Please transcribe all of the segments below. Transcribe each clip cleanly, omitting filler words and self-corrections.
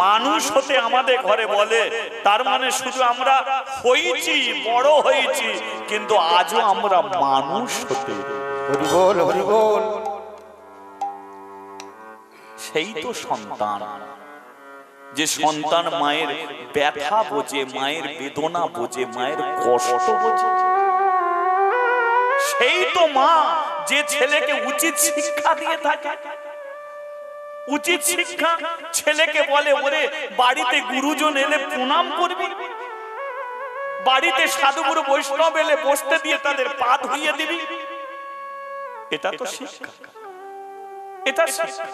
মানুষ হতে আমাদের ঘরে বলে, তার মানে শুধু আমরা হয়েছি, বড় হয়েছি, কিন্তু আজও আমরা মানুষ হতে। হরি বল, হরি বল। সেই তো সন্তান, যে সন্তান মায়ের ব্যথা বোঝে, মায়ের বেদনা বোঝে, মায়ের কষ্ট বোঝে। সেই তো মা যে ছেলেকে উচিত শিক্ষা দিয়ে থাকে। উচিত শিক্ষা ছেলেকে বলে, ওরে বাড়িতে গুরুজন এলে প্রণাম করবি, বাড়িতে সাধুগুরু বৈষ্ণব এলে বসতে দিয়ে তাদের পা ধুইয়ে দিবি। এটা তো শিক্ষা, এটা শিক্ষা।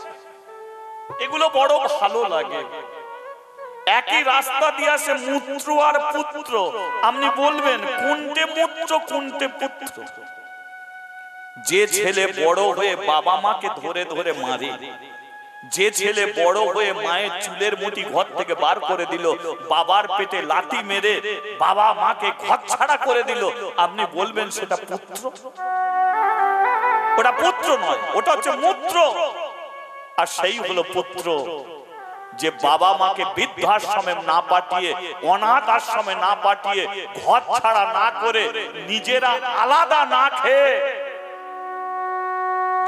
এগুলো বড় ভালো লাগে। একই রাস্তা দিয়ে আসে মূত্র আর পুত্র, আপনি বলবেন কোনটে মূত্র কোনটে পুত্র? যে ছেলে বড় হয়ে বাবা মাকে ধরে ধরে মারে, যে ছেলে বড় হয়ে মায়ের চুলের মুঠি ঘর থেকে বার করে দিল, বাবার পেটে লাথি মেরে বাবা মাকে ঘর ছাড়া করে দিল, আপনি বলবেন সেটা পুত্র? ওটা পুত্র নয়, ওটা হচ্ছে মূত্র। আর সেই হলো পুত্র, যে বাবা মাকে বৃদ্ধাশ্রমে না পাঠিয়ে, অনাথ আশ্রমে না পাঠিয়ে, ঘর ছাড়া না করে, নিজেরা আলাদা না খেয়ে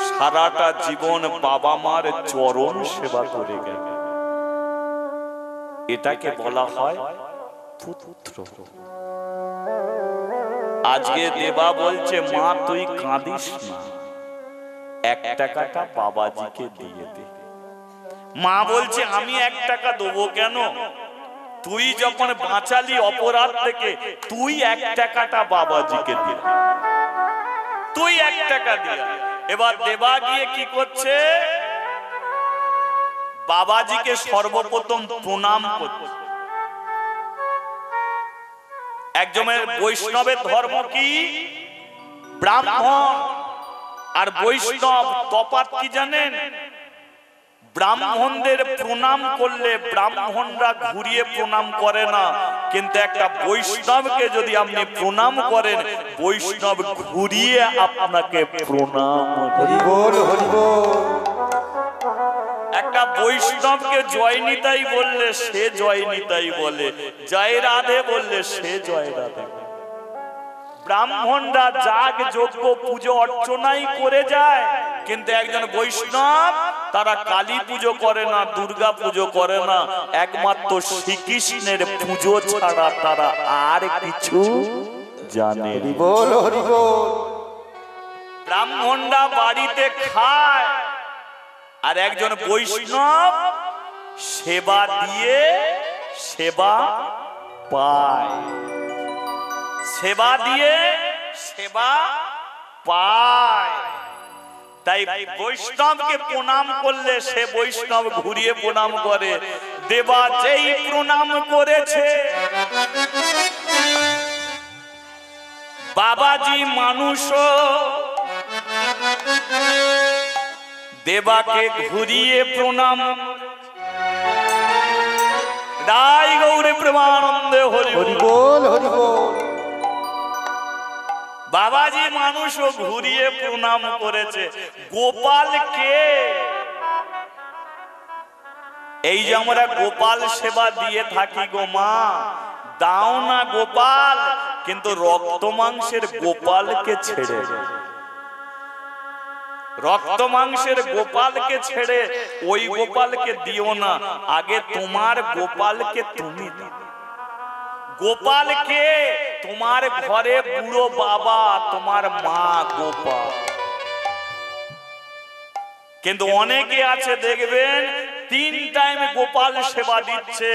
সারাটা জীবন বাবা মার চরণ সেবা করে গেল। এটাকে বলা হয় পুত্র। আজকে দেবা বলছে, মা তুই কাঁদিস না, 1 টাকাটা বাবাজিকে দিয়ে দে। মা বলছে, আমি 1 টাকা দেবো কেন? তুই যখন বাঁচালি অপরাধ থেকে, তুই 1 টাকাটা বাবাজিকে দিয়ে, তুই 1 টাকা দিয়ে। এবার দেবা গিয়ে কি করছে? বাবাজিকে সর্বপ্রথম প্রণাম করছে। একজনের বৈষ্ণবের ধর্ম কি? ব্রাহ্মণ আর বৈষ্ণব তফাৎ কি জানেন? ব্রাহ্মণদের প্রণাম করলে ব্রাহ্মণরা ঘুরিয়ে প্রণাম করে না, কিন্তু একটা বৈষ্ণবকে যদি আপনি প্রণাম করেন, বৈষ্ণব ঘুরিয়ে আপনাকে প্রণাম। হরি বল, হরি বল। একটা বৈষ্ণবকে জয় নিতাই বললে সে জয় নিতাই বলে, জয় রাধে বললে সে জয় রাধে। ব্রাহ্মণরা যাগ যজ্ঞ পুজো অর্চনাই করে যায়, কিন্তু একজন বৈষ্ণব তারা কালী পুজো করে না, দুর্গা পুজো করে না, একমাত্র শ্রীকৃষ্ণের পুজো ছাড়া তারা আর কিছু জানে। হরি বল, হরি বল। ব্রাহ্মণরা বাড়িতে খায়, আর একজন বৈষ্ণব সেবা দিয়ে সেবা পায়, সেবা দিয়ে সেবা পায়। তাই বৈষ্ণবকে প্রণাম করলে সে বৈষ্ণব ঘুরিয়ে প্রণাম করে। দেবা যেই প্রণাম করেছে, বাবাজি মানুষ দেবাকে ঘুরিয়ে প্রণাম। রাই গৌরে প্রেমানন্দে হরি বল, হরি বল। বাবাজি মানুষও ঘুরিয়ে প্রণাম করেছে। গোপালকে, এই যে আমরা গোপাল সেবা দিয়ে থাকি, গো মা দাও না গোপাল, কিন্তু রক্ত মাংসের গোপালকে ছেড়ে, রক্ত মাংসের গোপালকে ছেড়ে ওই গোপালকে দিও না, আগে তোমার গোপালকে তুমি দাও। গোপালকে তোমার ঘরে বুড়ো বাবা, তোমার মা গোপাল। কিন্তু অনেকে আছে দেখবেন 3 টাইম গোপাল সেবা দিচ্ছে,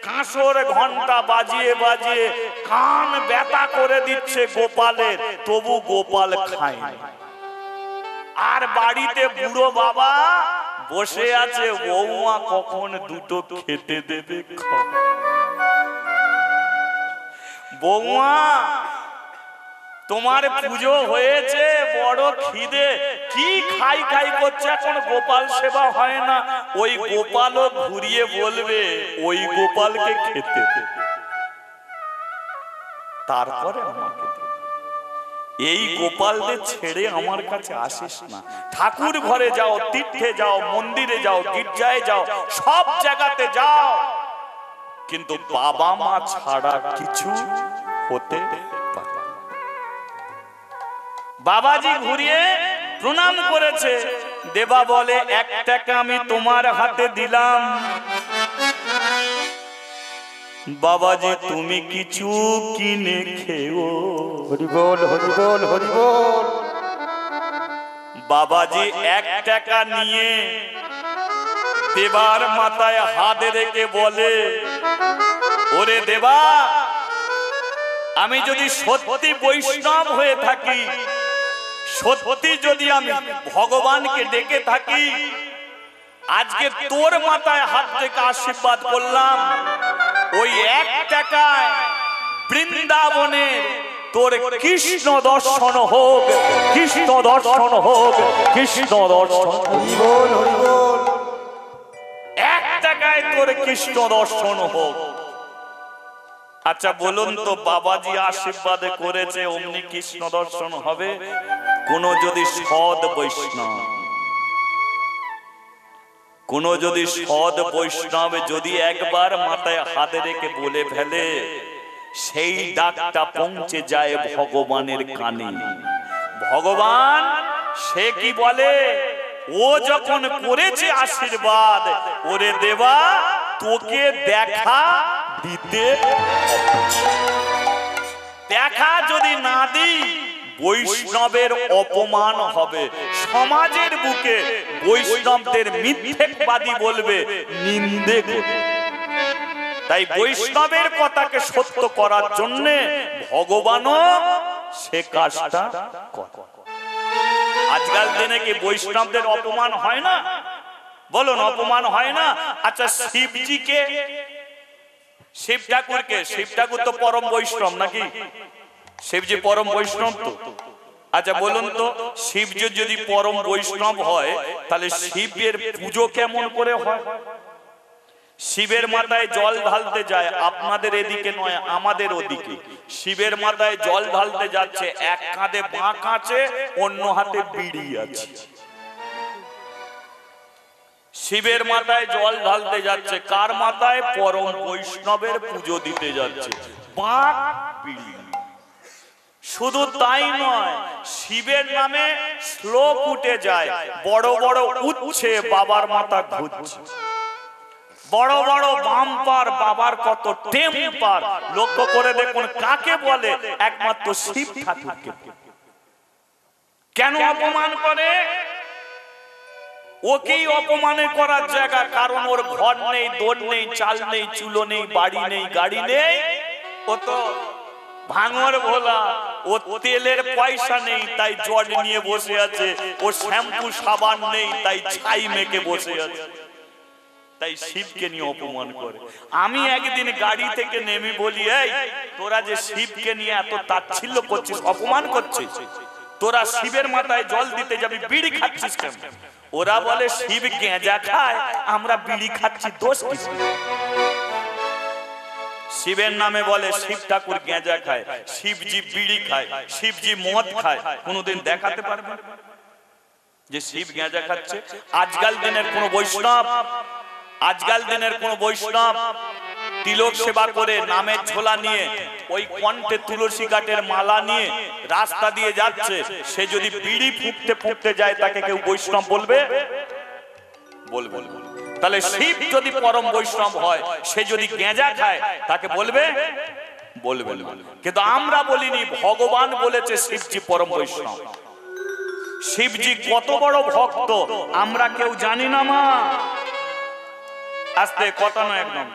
কাঁসর ঘন্টা বাজিয়ে বাজিয়ে কান ব্যথা করে দিচ্ছে গোপালের, তবু গোপাল খায় না। আর বাড়িতে বুড়ো বাবা বসে আছে, বৌমা কখন দুটো খেতে দেবে। বৌমা তোমার পুজো হয়েছে, বড় খিদে, কি খাই খাই করছে, এখন গোপাল সেবা হয় না। ওই গোপালও ঘুরিয়ে বলবে ওই গোপালকে খেতে দে, তারপরে আমাকে দে। এই গোপালদের ছেড়ে আমার কাছে আসিস না। ঠাকুর ঘরে যাও, তীর্থে যাও, মন্দিরে যাও, গির্জায় যাও, সব জায়গাতে যাও, কিন্তু বাবা মা ছাড়া কিছু হতে পারে না। বাবাজি ঘুরিয়ে প্রণাম করেছে। দেবা বলে, 1 টাকা আমি তোমার হাতে দিলাম, বাবাজি তুমি কিছু কিনে খেও। হরি বল, হরি বল, হরি বল। বাবাজি 1 টাকা নিয়ে দেবার মাথায় হাত রেখে বলে, ওরে দেবা, আমি যদি সত্যি বৈষ্ণব হয়ে থাকি, সত্যি যদি আমি ভগবানকে ডেকে থাকি, আজকে তোর মাথায় হাত রেখে আশীর্বাদ করলাম, ওই 1 টাকায় বৃন্দাবনে তোর কৃষ্ণ দর্শন হোক, কৃষ্ণ দর্শন হোক, কৃষ্ণ দর্শন। হরি বল, হরি বল। 1 টাকায় তোর কৃষ্ণ দর্শন হোক। আচ্ছা বলুন তো, বাবাজি আশীর্বাদ করেছে অমনি কৃষ্ণ দর্শন হবে? কোন যদি সৎ বৈষ্ণব, কোন যদি সৎ বৈষ্ণব যদি একবার মাথায় হাত রেখে বলে ফেলে, সেই ডাকটা পৌঁছে যায় ভগবানের কানে। ভগবান সে কি বলে, ও যখন করেছে আশীর্বাদ, ওরে দেবা তোকে দেখা দিতে, দেখা যদি না দিই বৈষ্ণবের অপমান হবে, সমাজের বুকে বৈষ্ণবদের মিথ্যেবাদী বলবে, নিন্দে করবে। তাই বৈষ্ণবের কথাকে সত্য করার জন্য ভগবানও সে কাজটা করে। আজকাল দিনে কি বৈষ্ণবদের অপমান হয় না? বলুন, অপমান হয় না? আচ্ছা শিবজিকে, শিব ঠাকুরকে, শিব ঠাকুর তো পরম বৈষ্ণব নাকি? শিবজি পরম বৈষ্ণব তো। আচ্ছা বলুন তো, শিবজি যদি পরম বৈষ্ণব হয়, তাহলে শিবের পুজো কেমন করে হয়? শিবের মাথায় জল ঢালতে যায়, আপনাদের এদিকে নয় আমাদের ওদিকে। শিবের মাথায় জল ঢালতে যাচ্ছে, এক কাঁধে বাঁক আছে, অন্য হাতে বিড়ি আছে। শিবের মাথায় জল ঢালতে যাচ্ছে, কার মাথায়? পরম বৈষ্ণবের পুজো দিতে যাচ্ছে, বাঁক বিড়ি। শুধু তাই নয়, শিবের নামে শ্লোক উঠে যায়, বড় বড় উচ্ছে বাবার মাথা ঘুরছে, বড় বড় বাম্পার, বাবার কত টেম্পার। লক্ষ্য করে দেখুন কাকে বলে? একমাত্র শিব ঠাকুরকে। কেন অপমান করে? ওকেই অপমানে করার জায়গা, কারণ ওর ঘর নেই, দোর নেই, চাল নেই, চুলো নেই, বাড়ি নেই, গাড়ি নেই। ও তো ভাঙর ভোলা, ও তেলের পয়সা নেই তাই জল নিয়ে বসে আছে, ও শ্যাম্পু সাবান নেই তাই ছাই মেখে বসে আছে। তাই শিবকে নিয়ে অপমান করে। আমি একদিন গাড়ি থেকে নেমে বলি, এই তোরা যে শিবকে নিয়ে এত তাচ্ছিল্য করছিস, অপমান করছিস, তোরা শিবের মাথায় জল দিতে যাবি, বিড়ি খাচ্ছিস কেন? ওরা বলে শিব গেঁজা খায়, আমরা বিড়ি খাচ্ছি, দোষ কিছু। শিবের নামে বলে শিব ঠাকুর গেঁজা খায়, শিবজি বিড়ি খায়, শিবজি মদ খায়। কোনদিন দেখাতে পারবে যে শিব গেঁজা খাচ্ছে? আজকাল দিনের কোন বৈষ্ণব, আজকাল দিনের কোন বৈষ্ণব তিলক সেবা করে, নামের ঝোলা নিয়ে, ওই কণ্ঠে তুলসী কাঠের মালা নিয়ে রাস্তা দিয়ে যাচ্ছে, সে যদি বিড়ি ফুঁকতে ফুঁকতে যায়, তাকে কেউ বৈষ্ণব বলবে? বলবে। তাহলে শিব যদি পরম বৈষ্ণব হয়, সে যদি গেঁজা খায়, তাকে বলবে? বলবে। কিন্তু আমরা বলিনি, ভগবান বলেছে শিবজি পরম বৈষ্ণব। শিবজি কত বড় ভক্ত আমরা কেউ জানি না মা। আস্তে, কথা নয় একদম।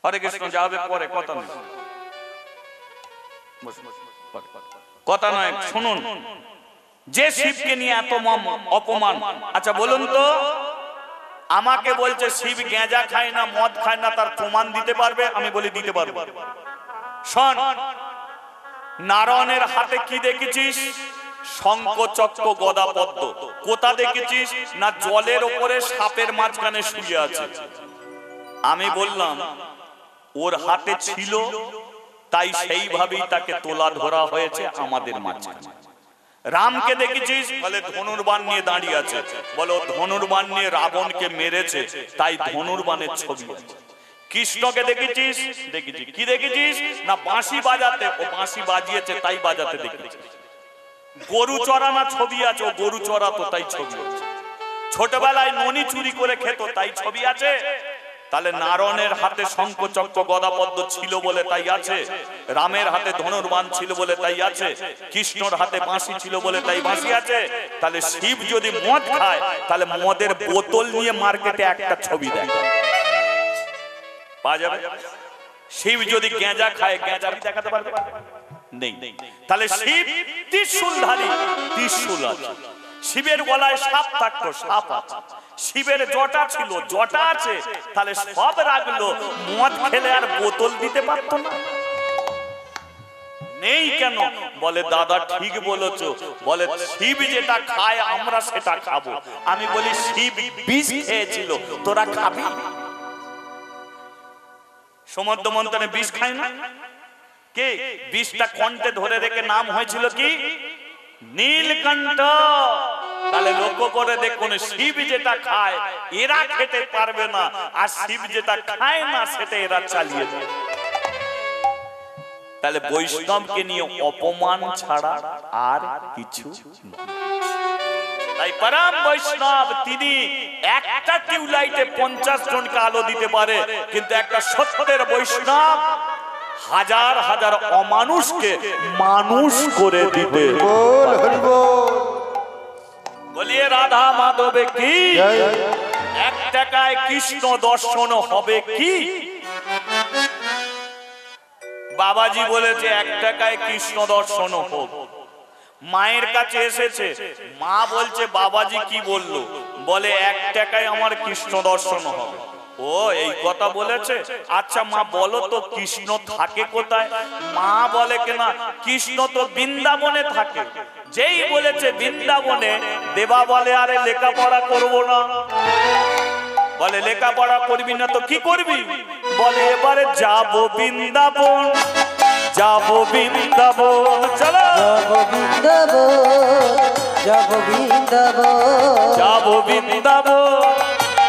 হরে কৃষ্ণ যাবে পরে, কথা নয়, কথা নয়, শুনুন। যে শিবকে নিয়ে এত অপমান, আচ্ছা বলুন তো, আমাকে বলছে শিব গেঁজা খায় না, মদ খায় না, তার প্রমাণ দিতে পারবে? আমি বলি দিতে পারবো। শোন, নারায়ণের হাতে কি দেখেছিস? শঙ্খ চক্র গদা পদ্ম। কোথা দেখেছিস? না জলের ওপরে সাপের মাঝখানে শুয়ে আছে। আমি বললাম ওর হাতে ছিল তাই সেইভাবেই তাকে তোলা ধরা হয়েছে আমাদের মাঝখানে। রামকে দেখেছিস, বলে ধনুর্বাণ নিয়ে দাঁড়িয়ে আছে, বলো ধনুর্বাণ নিয়ে রাবণকে মেরেছে, তাই ধনুর্বাণের ছবি আছে। কৃষ্ণকে দেখেছিস, দেখেছি কি দেখেছিস না বাঁশি বাজাতে, ও বাঁশি বাজিয়েছে তাই বাজাতে দেখেছিস। গরু চড়ানা ছবি আছে, ও গরু চড়াতো তাই ছবি আছে। ছোটবেলায় ননি চুরি করে খেত তাই ছবি আছে। তাহলে নারায়ণের হাতে শঙ্খ চক্র গদা পদ্ম ছিল বলে তাই আছে, রামের হাতে ধনুর্বাণ ছিল বলে তাই আছে, কৃষ্ণর হাতে বাঁশি ছিল বলে তাই বাঁশি আছে। তাহলে শিব যদি মদ খায়, তাহলে মদের বোতল নিয়ে মার্কেটে একটা ছবি দেয়, পাওয়া যাবে? শিব যদি গেঁজা খায়, গেঁজা দেখাতে পারবে? নেই। তাহলে শিব ত্রিশূলধারী, ত্রিশূল আছে। শিবের গলায় সাপ থাকতো, সাপ আছে। শিবের জটা ছিল, জটা আছে। তাহলে সব রাখলো, মদ খেলে আর বোতল দিতে পারতো না? নেই কেন? বলে দাদা ঠিক বলেছো, বলে শিব যেটা খায় আমরা সেটা খাবো। আমি বলি শিব বিষ খেয়েছিল, তোরা খাবি? সমুদ্র মন্থনে বিষ খায় না কে? বিষটা কণ্ঠে ধরে রেখে নাম হয়েছিল কি? নীলকণ্ঠ। তাহলে লক্ষ্য করে দেখুন, শিব যেটা খায় এরা খেতে পারবে না, আর শিব যেটা খায় না সেটা এরা চালিয়ে দেয়। তাহলে বৈষ্ণবকে নিয়ে অপমান ছাড়া আর কিছু নয়। তাই পরম বৈষ্ণব তিনি একটা টিউবলাইটে 50 জনকে আলো দিতে পারে, কিন্তু একটা সত্যের বৈষ্ণব হাজার হাজার অমানুষকে মানুষ করে দিতে। বলিয়ে রাধা মাধবে কি? এক টাকায় কৃষ্ণ দর্শন হবে কি? বাবাজি বলেছে এক টাকায় কৃষ্ণ দর্শন হোক। মায়ের কাছে এসেছে, মা বলছে বাবাজি কি বললো? বলে এক টাকায় আমার কৃষ্ণ দর্শন হবে। ও এই কথা বলেছে? আচ্ছা মা বলো তো কৃষ্ণ থাকে কোথায়? মা বলে কেনা কৃষ্ণ তো বৃন্দাবনে থাকে। যেই বলেছে বৃন্দাবনে, দেবা বলে আরে লেখাপড়া করবো না। বলে লেখাপড়া করবি না তো কি করবি? বলে এবারে যাবো বৃন্দাবন, যাবো বৃন্দাবন, চলো যাবো বৃন্দাবন, যাবো বৃন্দাবন, যাবো বৃন্দাবন,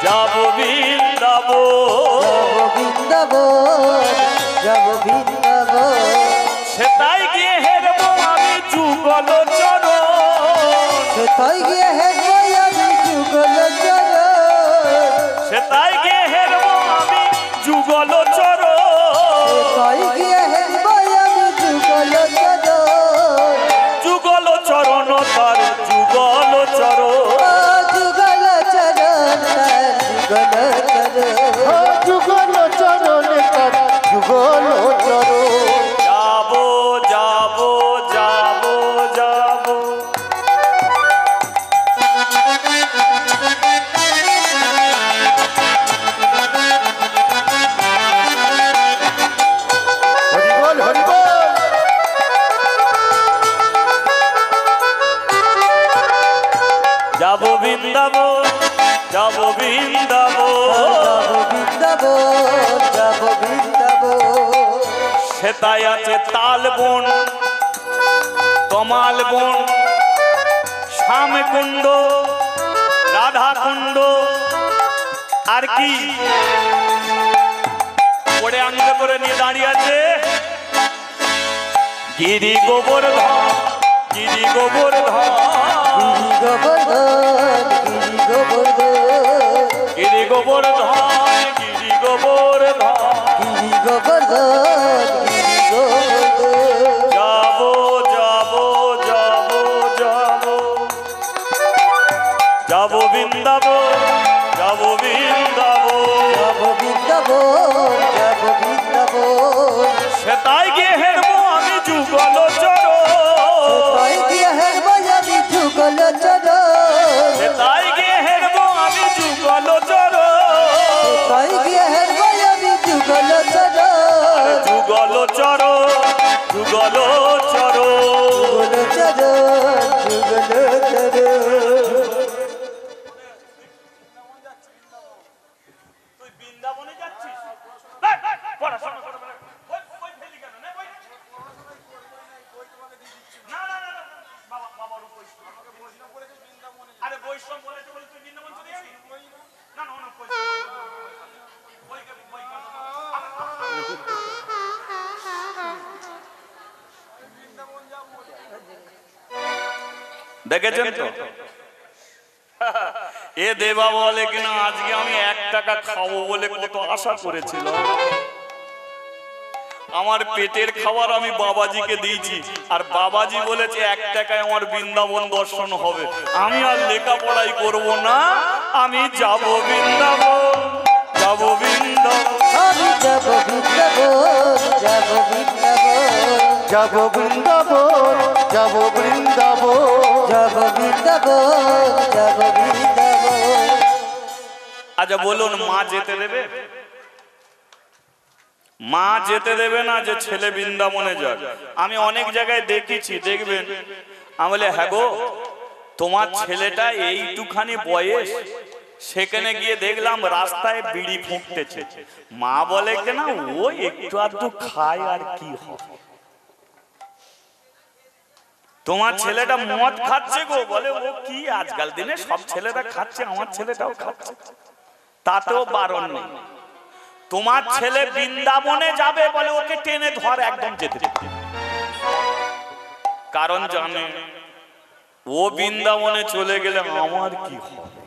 যাবো বৃন্দাবন, যাবো বৃন্দাবন, যাবো বৃন্দাবন। সেটাই গিয়ে হেরবো আমি যুগল চরণ, সেটাই গিয়ে হেরবো আমি যুগল চরণ, সেটাই গিয়ে হেরবো আমি যুগল চরণ, সেটাই গিয়ে হেরবো আমি যুগল চরণ, যুগল চরণ তার যুগল চরণ, যুগল চরণ তার যুগল চরণ, যুগল চরণ তার যুগল চরণ। যাবো যাবো যাবো যাবো। হরিবল হরিবল। যাবো বৃন্দাবন, যাবো বৃন্দাবন, যাবো বৃন্দাবন, যাবো বৃন্দাবন। সেটাই আছে তাল বন, কমাল বন, শ্যামকুণ্ড, রাধা কুণ্ড, আর কি পড়ে আঙ্গে করে নিয়ে দাঁড়িয়ে আছে গিরি গোবর্ধন, গিরি গোবর্ধন, গিরি গোবর্ধন, গিরি গোবর্ধন, গিরি গোবর্ধন, গিরি গোবর্ধন, গিরি গোবর্ধন, গিরি গোবর্ধন। যাবো যাবো যাবো যাবো, যাবো বৃন্দাবন, যাবো বৃন্দাবন, যাবো বৃন্দাবন, যাবো বৃন্দাবন। সেটাই গিয়ে হেরবো আমি যুগল চরণ, সেটাই গিয়ে হেরবো আমি যুগল চরণ, সেটাই গিয়ে হেরবো আমি যুগল চরণ, সেটাই গিয়ে হেরবো আমি যুগল চরণ, যুগল চরণ, যুগল চরণ। যুগল চরণ, যুগল চরণ। তুই বৃন্দাবনে যাচ্ছিস? পড়াশোনা করে বই ফেলি কেন? দেখেছেন তো? এ দেবা বলে কিনা আজকে আমি 1 টাকা খাবো বলে কত আশা করেছিলাম। আমার পেটের খাবার আমি বাবাজিকে দিয়েছি, আর বাবাজি বলেছে 1 টাকায় আমার বৃন্দাবন দর্শন হবে। আমি আর লেখাপড়াই করব না, আমি যাব বৃন্দাবন, যাব বৃন্দাবন, আমি যাব বৃন্দাবন, যাব বৃন্দাবন, যাব বৃন্দাবন, যাব বৃন্দাবন, যাব বৃন্দাবন, যাব বৃন্দাবন। আচ্ছা বলুন, মা যেতে দেবে? মা যেতে দেবে না যে ছেলে বৃন্দাবনে যাক? আমি অনেক জায়গায় দেখেছি, দেখবেন। আমি বলে হ্যাঁ গো, তোমার ছেলেটা এইটুখানি বয়স, সেখানে গিয়ে দেখলাম রাস্তায় বিড়ি ফুঁকতেছে। মা বলে কিনা ও একটু আধটু খায় আর কি হবে। তোমার ছেলেটা মদ খাচ্ছে গো, বলে ও কি আজকাল দিনে সব ছেলেরা খাচ্ছে, আমার ছেলেটাও খাচ্ছে, তাতেও বারণ নেই। তোমার ছেলে বৃন্দাবনে যাবে বলে ওকে টেনে ধর, একদম যেতে দিতে। কারণ জানে ও বৃন্দাবনে চলে গেলে আমার কি হবে।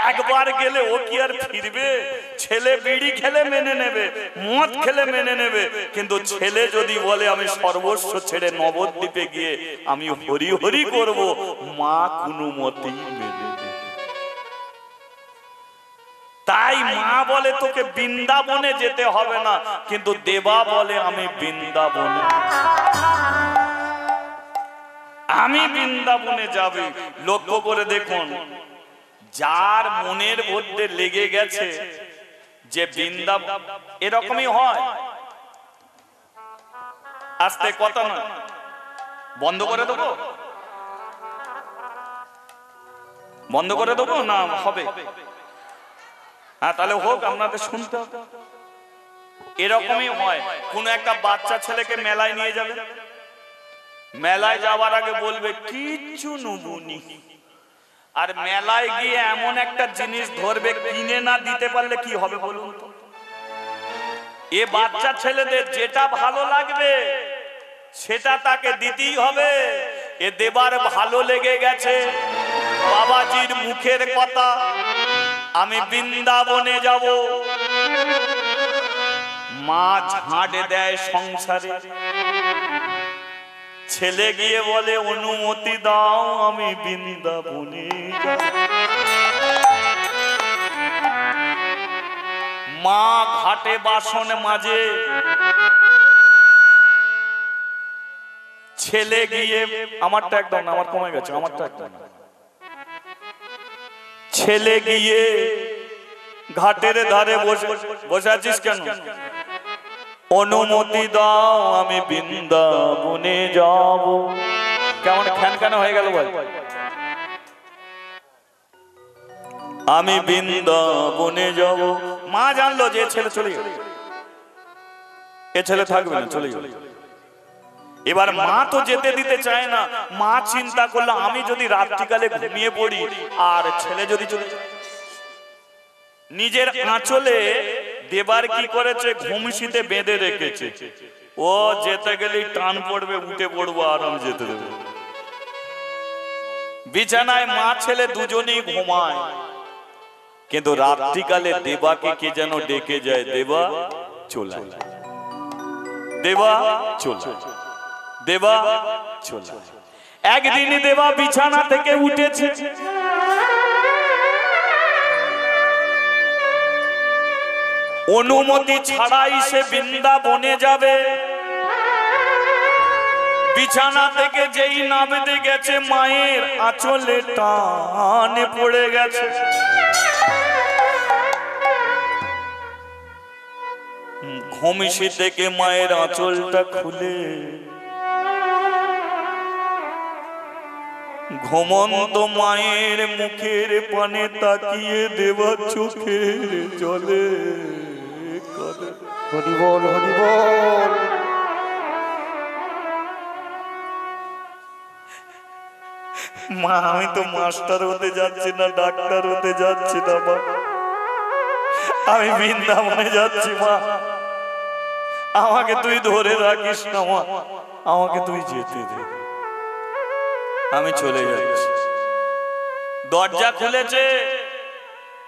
একবার গেলে ও কি আর ফিরবে? ছেলে বিড়ি খেলে মেনে নেবে, মদ খেলে মেনে নেবে, কিন্তু ছেলে যদি বলে আমি সর্বস্ব ছেড়ে নবদ্বীপে গিয়ে আমি হরি হরি করব, মা কোনো মতেই মেনে নেবে। তাই মা বলে তোকে বৃন্দাবনে যেতে হবে না, কিন্তু দেবা বলে আমি বৃন্দাবনে, আমি বৃন্দাবনে যাবে। লক্ষ্য করে দেখুন, যার মনের মধ্যে লেগে গেছে যে বৃন্দাবন, এরকমই হয়। আস্তে কথা নয়, বন্ধ করে দেবো, বন্ধ করে দেবো না হবে? হ্যাঁ তাহলে হোক, আপনাদের শুনতে হবে। এরকমই হয়, কোন একটা বাচ্চা ছেলেকে মেলায় নিয়ে যাবে, মেলায় যাওয়ার আগে বলবে কিচ্ছু নুবুনি, আর মেলায় গিয়ে এমন একটা জিনিস ধরবে কিনে না দিতে পারলে কি হবে বলুন তো? এ বাচ্চা ছেলেদের যেটা ভালো লাগবে সেটা তাকে দিতেই হবে। এ দেবার ভালো লেগে গেছে বাবাজির মুখের কথা, আমি বৃন্দাবনে যাব। মা ঝাঁট দেয় সংসারে, ছেলে গিয়ে বলে অনুমতি দাও আমি বৃন্দাবনে যাব। মা ঘাটে বাসন মাজে, ছেলে গিয়ে, আমারটা একদম না, আমার কমে গেছে, আমারটা একদম না। ছেলে গিয়ে ঘাটের ধারে বসে আছিস কেন? অনুমতি দাও আমি বৃন্দাবনে যাব। কেমন খ্যান কেন হয়ে গেল ভাই? আমি বৃন্দাবনে যাব। মা জানলো যে ছেলে চলে গেল, এ ছেলে থাকবে না, চলে গেল। এবার মা তো যেতে দিতে চায় না। মা চিন্তা করলো আমি যদি রাত্রিকালে ঘুমিয়ে পড়ি আর ছেলে যদি চলে যায়, নিজের আঁচলে দেবার কি করেছে, ঘুমশিতে বেঁধে রেখেছে। ও যেতে গেলে টান পড়বে, উঠে পড়বো আর আমি যেতে দেবো। বিছানায় মা ছেলে দুজনেই ঘুমায়, কিন্তু রাত্রিকালে দেবাকে কে যেন ডেকে যায়, দেবা চলে, দেবা চলে, দেবা চলে। একদিন দেবা বিছানা থেকে উঠেছে, অনুমতি ছাড়াই সে বৃন্দাবনে যাবে। বিছানা থেকে যেই নামতে গেছে, মায়ের আঁচলে টানে পড়ে গেছে। ঘুমিয়ে থেকে মায়ের আঁচলটা খুলে ঘুমন্ত মায়ের মুখের পানে তাকিয়ে দেবা চোখের জলে করে, হরি বল, হরি বল। মা আমি তো মাস্টার হতে যাচ্ছি না, ডাক্তার হতে যাচ্ছি না মা, আমি বৃন্দাবনে যাচ্ছি মা, আমাকে তুই ধরে রাখিস না মা, আমাকে তুই যেতে দে। আমি চলে যাচ্ছি। দরজা খুলেছে,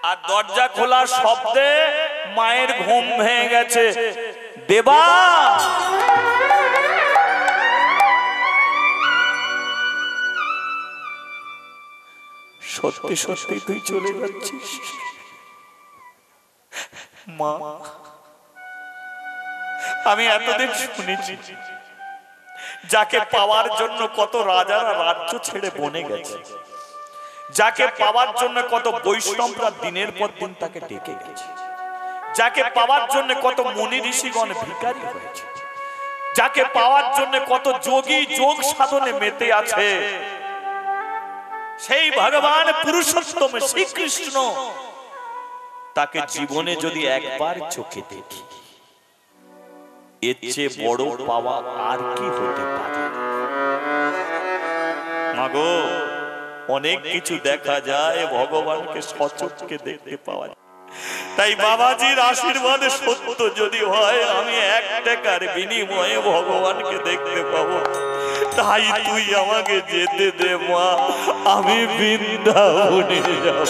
আর দরজা খোলার শব্দে মায়ের ঘুম ভেঙে গেছে। দেবা, সত্যি সত্যি তুই চলে যাচ্ছিস? মা, আমি এতদিন শুনেছি যাকে পাওয়ার জন্য কত রাজারা রাজ্য ছেড়ে বনে গেছে, যাকে পাওয়ার জন্য কত বৈষ্ণবরা দিনের পর দিন তাকে ডেকে গেছে, যাকে পাওয়ার জন্য কত মুনি ঋষিগণ ভিখারি হয়েছে, যাকে পাওয়ার জন্য কত যোগী যোগ সাধনে মেতে আছে, সেই ভগবান পুরুষোত্তম শ্রীকৃষ্ণ তাকে জীবনে যদি একবার চোখে দেখি, এর চেয়ে বড় পাওয়া আর কি হতে পারে? মাগো, অনেক কিছু দেখা যায়, ভগবানকে সচক্ষে দেখতে পাওয়া যায়। তাই বাবাজির আশীর্বাদ সত্য যদি হয়, আমি 1 টাকার বিনিময়ে ভগবানকে দেখতে পাবো। তাই তুই আমাকে যেতে দে মা, আমি বৃন্দাবনে যাব।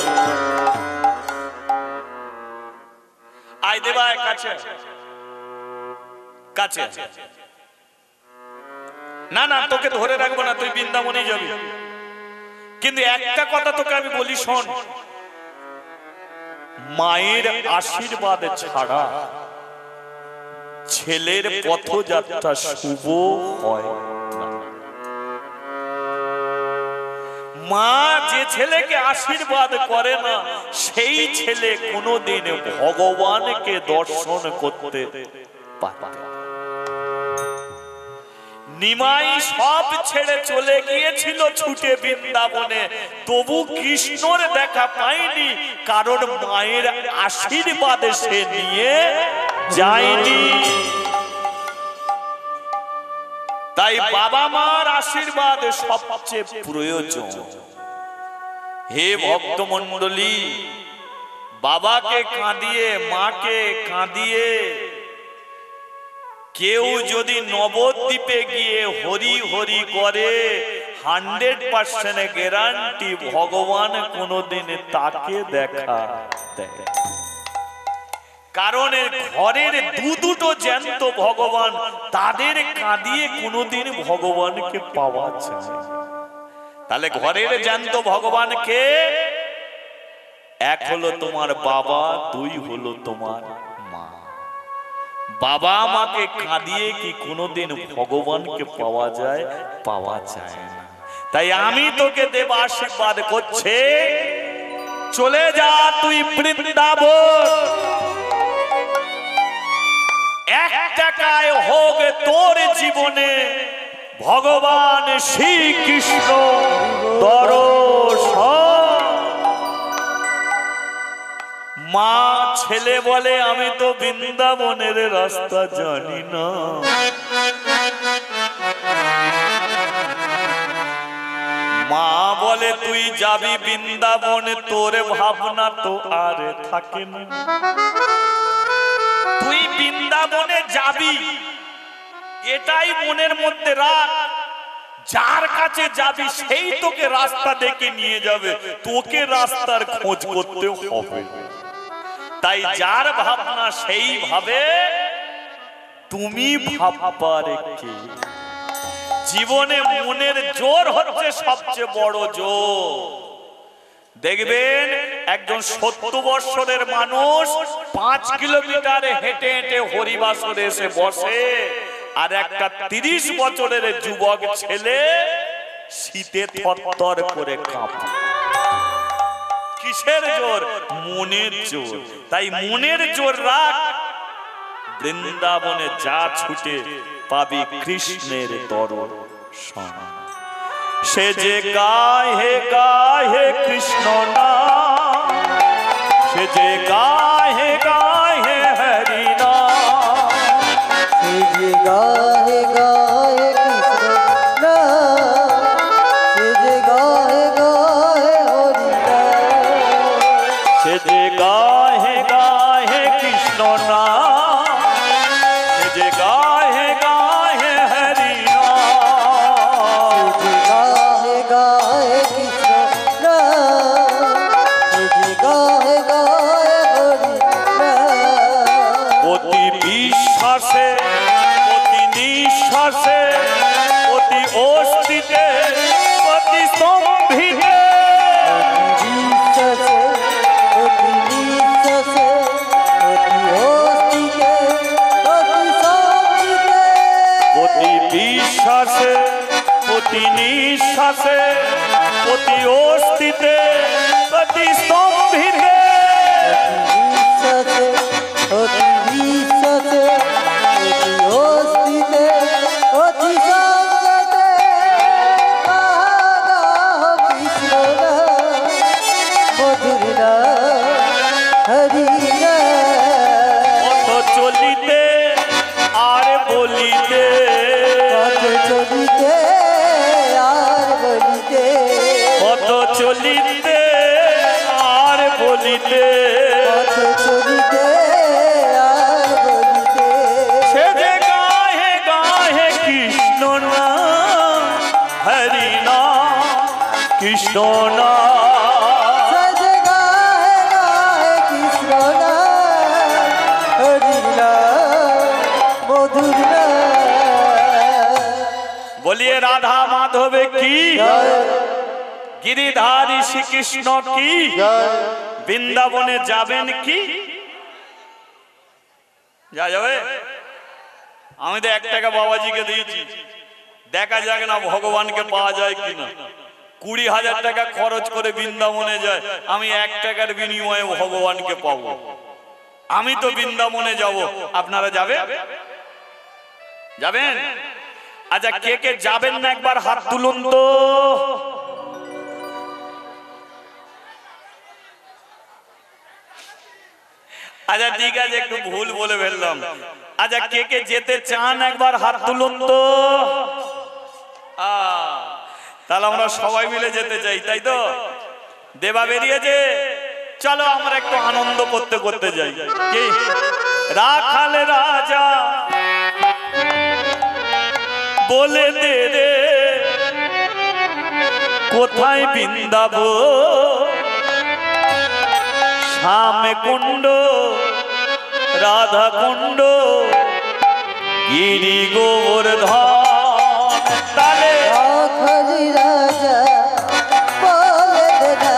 আয় দেবা, কাছে কাছে। না না, তোকে ধরে রাখবো না, তুই বৃন্দাবনে যাবি। কিন্তু একটা কথা তোকে আমি বলি, শোন, মায়ের আশীর্বাদ ছাড়া ছেলের পথযাত্রা শুভ হয় না। মা যে ছেলেকে আশীর্বাদ করে না, সেই ছেলে কোনোদিন ভগবানকে দর্শন করতে পারে না। নিমাই সব ছেড়ে চলে গিয়েছিল ছুটে বৃন্দাবনে, তবু কৃষ্ণর দেখা পায়নি, কারণ মায়ের আশীর্বাদ সে নিয়ে যায়নি। তাই বাবা মার আশীর্বাদ সবচেয়ে প্রয়োজন। হে ভক্তমণ্ডলী, বাবাকে কাঁদিয়ে, মাকে কাঁদিয়ে কেউ যদি নবদ্বীপে গিয়ে হরি হরি করে, 100% গ্যারান্টি ভগবান কোনোদিন তাকে দেখা দেয়। কারণ ঘরের দুটো জ্যান্ত ভগবান, তাদের কাঁদিয়ে কোনোদিন ভগবানকে পাওয়া যায়। তাহলে ঘরের জ্যান্ত ভগবানকে, 1 হলো তোমার বাবা, 2 হলো তোমার মা। বাবা মাকে কাঁদিয়ে কি কোনোদিন ভগবানকে পাওয়া যায়? পাওয়া যায় না। তাই আমি তোকে দেব আশীর্বাদ করছে, চলে যা তুই বৃন্দাবন। 1 টাকায় হোক তোর জীবনে ভগবান শ্রীকৃষ্ণ দর্শন। মা ছেলে বলে, আমি তো বৃন্দাবনের রাস্তা জানি না। মা বলে, তুই যাবি বৃন্দাবনে, তোর ভাবনা তো আর থাকে না। তুই বৃন্দাবনে যাবি, এটাই মনের মধ্যে রাখ। যার কাছে যাবি সেই তোকে রাস্তা দেখে নিয়ে যাবে, তোকে রাস্তার খোঁজ করতে হবে। তাই যার ভাবনা সেই ভাবে, তুমি ভাববার কি? জীবনে মনের জোর হচ্ছে সবচেয়ে বড় জোর। দেখবেন একজন 70 বছরের মানুষ 5 কিলোমিটার হেঁটে হেঁটে হরিবাসরে এসে বসে, আর একটা 30 বছরের যুবক ছেলে শীতে থরথর করে কাঁপে। কিসের জোর? মনের জোর। তাই মনের জোর রাখ, বৃন্দাবনে যা ছুটে পাবি কৃষ্ণের দর্শন। সে যে গাহে গাহে কৃষ্ণ নাম, সে যে গাহে গাহে হরি নাম, সে যে গাহে গাহে কৃষ্ণ নাম, সে যে গাহে গাহে হরি নাম, সে যে গাহে গাহে কৃষ্ণ নাম, সে যে গাহে গাহে হরি নাম, সে যে গাহে বিশ্বাসে অতি অস্তিতে প্রতি স্তম্ভিতে বিশ্বাসে অতি নিঃশ্বাসে অতি অস্তিতে অতি সংগীতে অতি বিশ্বাসে অতি নিঃশ্বাসে অতি অস্তিতে প্রতি স্তম্ভিতে বিশ্বাসে অতি বিশ্বাসে অতি অস্তিতে অতি সংগীতে কৃষ্ণ মধুর হরি কত চলিতে আর বলিতে কত চলিতে আর বলিতে কত চলিতে আর বলিতে কত চলিতে আর বলিতে সে যে গাহে গাহে কৃষ্ণ নাম হরি নাম কৃষ্ণ নাম সজ গাহে গাহে কৃষ্ণ নাম হরি নাম মধুর নাম বলিয়ে রাধা মাধবে কি জয় গিরিধারী শ্রীকৃষ্ণ কি জয় বৃন্দাবনে যাবেন কি যাবে আমি তো 1 টাকা বাবাজিকে দিয়েছি দেখা যাক না ভগবানকে পাওয়া যায় কিনা 20,000 টাকা খরচ করে বৃন্দাবনে যায় আমি 1 টাকার বিনিময়ে ভগবানকে পাবো আমি তো বৃন্দাবনে যাব আপনারা যাবেন আচ্ছা কে কে যাবেন না একবার হাত তুলুন তো আচ্ছা ঠিক আছে একটু ভুল বলে ফেললাম আচ্ছা কে কে যেতে চান একবার হাত তুলুন তো তাহলে আমরা সবাই মিলে যেতে চাই তাই তো দেবা বেরিয়েছে চলো আমরা একটু আনন্দ করতে করতে যাই কি রাখাল রাজা বলে দে রে কোথায় বৃন্দাবন শ্যাম কুণ্ড রাধা কুণ্ড গিরি গোবর্ধন তালে রাখালি রাজা বলে দেনা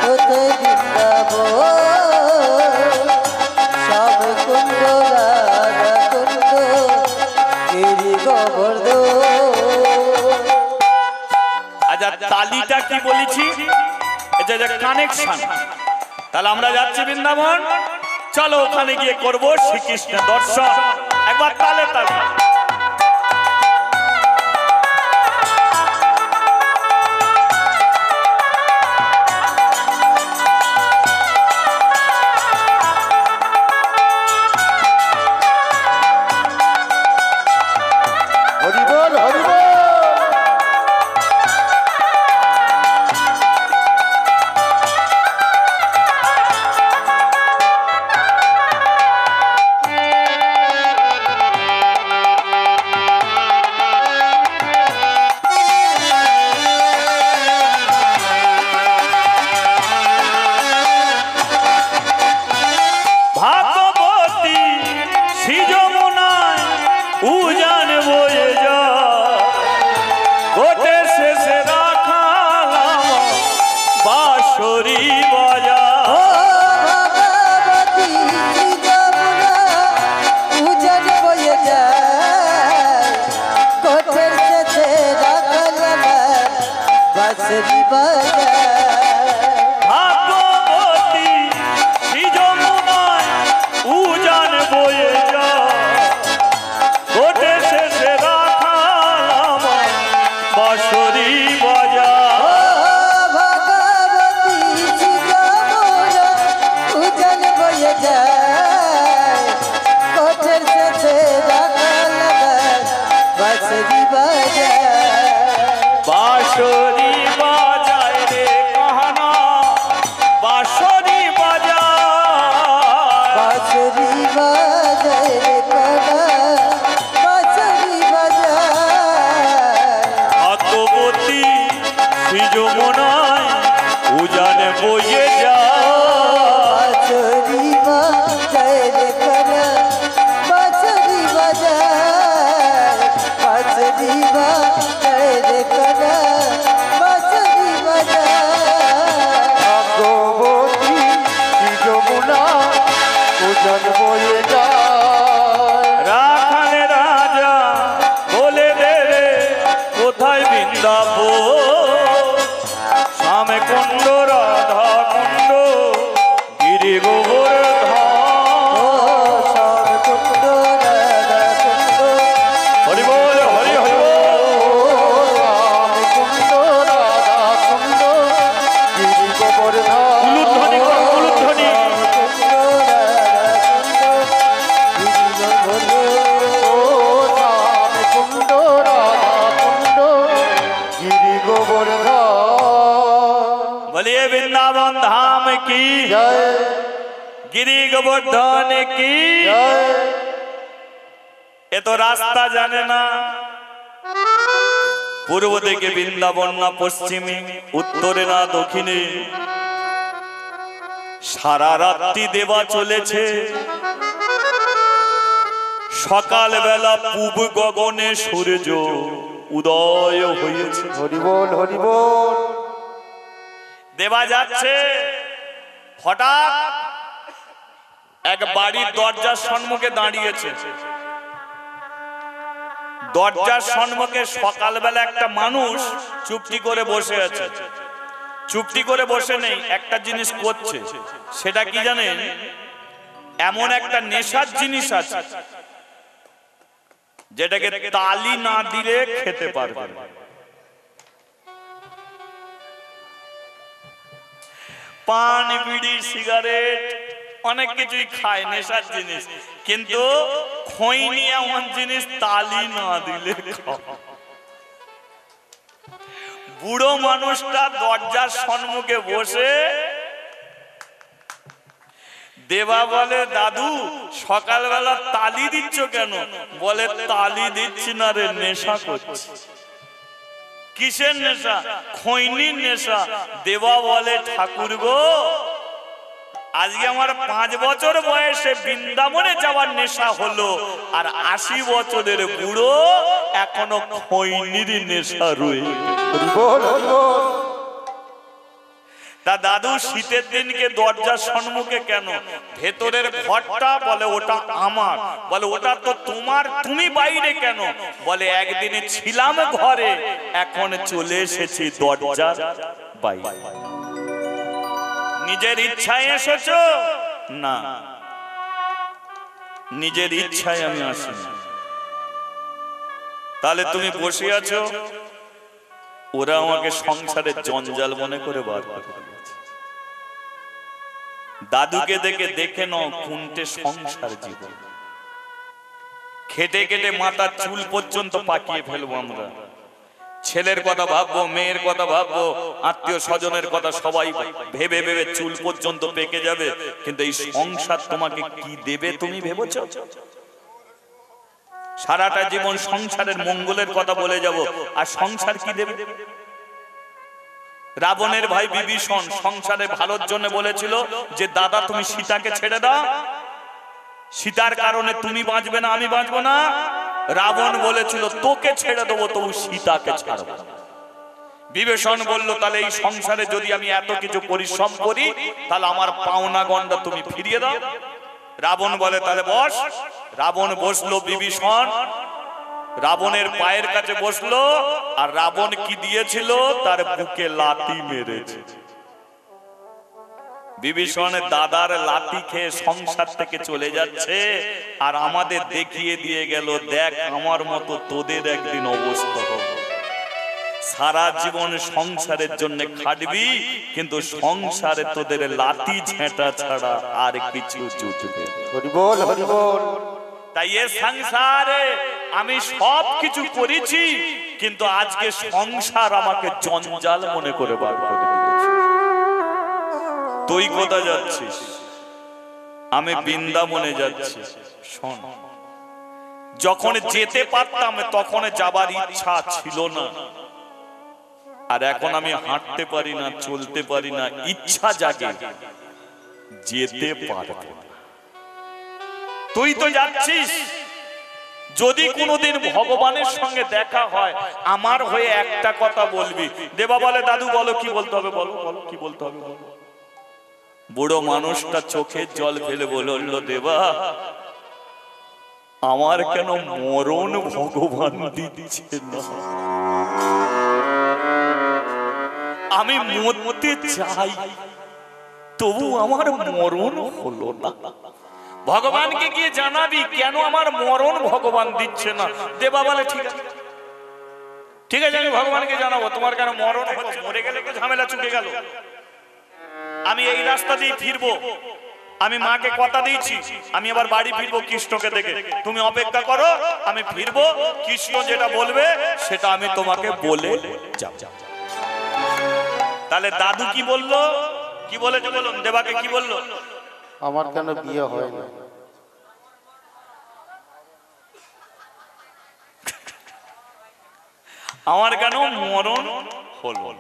কোথায় বৃন্দাবন সব কুণ্ড রাধা কুণ্ড গিরি গোবর্ধন আচ্ছা তালিটা কি বলেছি এটা যে কানেকশন তাহলে আমরা যাচ্ছি বৃন্দাবন চলো ওখানে গিয়ে করব শ্রীকৃষ্ণের দর্শন একবার তালে তালে হরি বল হরি বল ভাগবতী শ্রী যমুনায় উজান বয়ে যায় গোটে শেষে রাখালাম বাঁশরি বাজা ও ভগবতী শ্রী যমুনা উজান বয়ে যায় কোঠের শেষে রাখালাম বাঁশরি বাজায় ভাগবতী শ্রী যমুনায় উজান বয়ে যায় গোটে শেষে রাখালাম বাঁশরি বাজা ও ভগবতী শ্রী যমুনা উজান বয়ে যায় কোঠের শেষে রাখালাম বাঁশরি বাজায় বাঁশরি বাজায় রে কাহানা বাঁশরি বাজায় বাঁশরি বাজায় রে কানা বাঁশরি বাজায় ভাগবতী শ্রী যমুনায় উজান বয়ে যায় বাঁশরি বাজায় রে কানা বাঁশরি বাজায় বয়ে যায়। রাখালে রাজা বলে দে রে কোথায় বৃন্দাবন, শ্যামে কুণ্ড রাধা কুণ্ড গিরি গোবর্ধন। সব কুণ্ড রাধা কুণ্ড হরি বল হরি হরি বল। রাম কুণ্ড রাধা কুণ্ড গিরি গোবর্ধন। উলুধ্বনি কর উলুধ্বনি। কুণ্ড রাধা কুণ্ড ও রাম কুণ্ড রাধা কুণ্ড গিরি গোবর্ধন। বলিए वृंदावन धाम की জয় गिरी गोवर्धन की। জয়। এ তো রাস্তা জানে না, পূর্ব দিকে বৃন্দাবন না পশ্চিমে, উত্তরে না দক্ষিণে। সারা রাত্রি দেবা চলেছে, সকাল বেলা পূব গগনে সূর্য উদয় হয়েছে। হরি বল হরি বল। দেবা যাচ্ছে, হঠাৎ এক বাড়ির দরজার সম্মুখে দাঁড়িয়েছে। দরজার সম্মুখে সকালবেলা একটা মানুষ চুপটি করে বসে আছে। চুপটি করে বসে নেই, একটা জিনিস করছে। সেটা কি জানেন? এমন একটা নেশার জিনিস আছে যেটাকে তালি না দিলে খেতে পারবে না। পান বিড়ি সিগারেট অনেক কিছুই খায়, নেশার জিনিস, কিন্তু খৈনি এমন জিনিস তালি না দিলে খায়। বুড়ো মানুষটা দরজার সম্মুখে বসে, দেবা বলে দাদু সকালবেলা তালি দিচ্ছ কেন? বলে তালি দিচ্ছি না রে, নেশা করছি। কিসের নেশা? খৈনির নেশা। দেবা বলে ঠাকুর গো, আজকে আমার 5 বছর বয়সে বৃন্দাবনে যাওয়ার নেশা হলো, আর 80 বছরের বুড়ো এখনো খৈনির নেশা রয়ে গেছে। হরি বল হরি বল। তা দাদু শীতের দিনকে দরজার সম্মুখে কেন? ভেতরের ঘরটা বলে ওটা আমার। বলে ওটা তো তোমার, তুমি বাইরে কেন? বলে একদিনে ছিলাম ঘরে, এখন চলে এসেছি দরজার বাইরে। নিজের ইচ্ছায় এসেছো? না, নিজের ইচ্ছায় আমি আসিনি। তাহলে তুমি বসে আছো, ওরা আমাকে সংসারের জঞ্জাল মনে করে বার করে দিয়েছে। দাদুকে দেখে নাও কোনটে সংসার জীবন। খেটে খেটে মাথার চুল পর্যন্ত পাকিয়ে ফেলবো আমরা। ছেলের কথা ভাববো, মেয়ের কথা ভাববো, আত্মীয় স্বজনের কথা, সবাই ভেবে ভেবে চুল পর্যন্ত পেকে যাবে। কিন্তু এই সংসার তোমাকে কি দেবে তুমি ভেবেছো? সারাটা জীবন সংসারের মঙ্গলের কথা বলে যাব, আর সংসার কি দেবে? রাবণের ভাই বিভীষণ সংসারে ভালোর জন্য বলেছিল যে দাদা তুমি সীতাকে ছেড়ে দাও, সীতার কারণে তুমি বাঁচবে না, আমি বাঁচবো না। রাবণ বলেছিল তোকে ছেড়ে দেবো, তবু সীতাকে ছাড়বো। বিভীষণ বলল তাহলে এই সংসারে যদি আমি এত কিছু পরিশ্রম করি, তাহলে আমার পাওনা গন্ডা তুমি ফিরিয়ে দাও। রাবণ বলে তাহলে বস। রাবণ বসলো, বিভীষণ রাবণের পায়ের কাছে বসলো, আর রাবণ কি দিয়েছিল? তার বুকে লাথি মেরেছে। বিভীষণের দাদার লাথি খেয়ে সংসার থেকে চলে যাচ্ছে, আর আমাদের দেখিয়ে দিয়ে গেল দেখ আমার মতো তোদের একদিন অবস্থা হবে। সারা জীবন সংসারের জন্য খাটবি, কিন্তু সংসারে তোদের লাথি ঝেঁটা ছাড়া আর কিছু জুটবে। হরি বল হরি বল। তাই এ সংসারে আমি সব কিছু করেছি, কিন্তু আজকে সংসার আমাকে জঞ্জাল মনে করে বার করে দিয়েছে। তুই কোথায় যাচ্ছিস? আমি বৃন্দাবনে যাচ্ছি। শোন, যখন যেতে পারতাম তখন যাবার ইচ্ছা ছিল না, আর এখন আমি হাঁটতে পারি না, চলতে পারি না, ইচ্ছা জাগে, যেতে পারবো না। তুই তো যাচ্ছিস, যদি কোনোদিন ভগবানের সঙ্গে দেখা হয় আমার হয়ে একটা কথা বলবি। দেবা বলে দাদু বলো কি বলতে হবে, বলো বলো কি বলতে হবে বলো। বুড়ো মানুষটা চোখের জল ফেলে বলল, দেবা আমার কেন মরণ ভগবান দিচ্ছে না? আমি মরতে চাই, তবু আমার মরণ হলো না। ভগবানকে গিয়ে জানাবি কেন আমার মরণ ভগবান দিচ্ছে না। দেবা বলে ঠিক আছে, ঠিক আছে, আমি ভগবানকে জানাবো তোমার কেন মরণ হচ্ছে। মরে গেলে তো ঝামেলা চুকে গেল। আমি এই রাস্তা দিয়ে ফিরবো, আমি মাকে কথা দিয়েছি আমি আবার বাড়ি ফিরবো কৃষ্ণকে দেখে। তুমি অপেক্ষা করো, আমি ফিরবো, কৃষ্ণ যেটা বলবে সেটা আমি তোমাকে বলে যাব। তাহলে দাদু কি বললো, কি বলেছে বলুন? দেবাকে কি বললো? আমার কেন বিয়ে হয় না? আমার কেন মরণ হলো।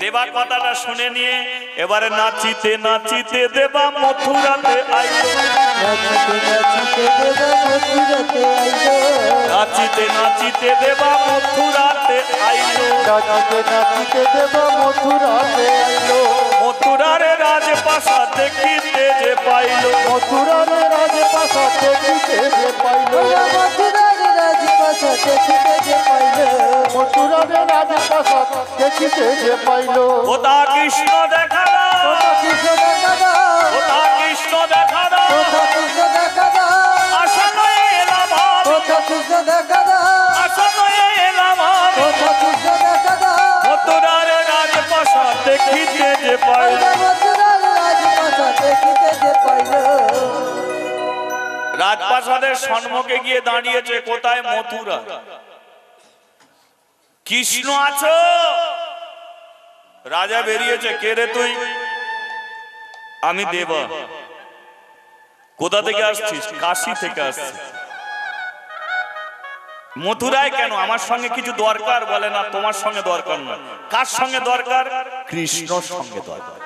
দেবা কথাটা শুনে নিয়ে এবারে নাচিতে নাচিতে দেবা মথুরাতে আইলো। নাচিতে নাচিতে দেবা মথুরাতে আইলো। নাচিতে নাচিতে দেবা মথুরাতে আইলো। মথুরার রাজপ্রাসাদ দেখিতে যে পাইলো। মথুরার রাজপ্রাসাদ দেখিতে যে পাইলো। মথুরার রাজপ্রাসাদ দেখিতে যে পাইলো। ওটা কৃষ্ণ দেখা দাও, ওটা কৃষ্ণ দেখা দাও। আশা নয় এলাম আশা নয় এলাম মথুরার রাজপ্রাসাদ দেখিতে যে পাইলো। রাজপ্রাসাদের সম্মুখে গিয়ে দাঁড়িয়েছে কোথায়? মথুরা। কৃষ্ণ আছো? রাজা বেরিয়েছে, কে রে তুই? আমি দেবা। কোথা থেকে আসছিস? কাশী থেকে আসছিস। মথুরায় কেন? আমার সঙ্গে কিছু দরকার। বলে না, তোমার সঙ্গে দরকার না। কার সঙ্গে দরকার? কৃষ্ণর সঙ্গে দরকার।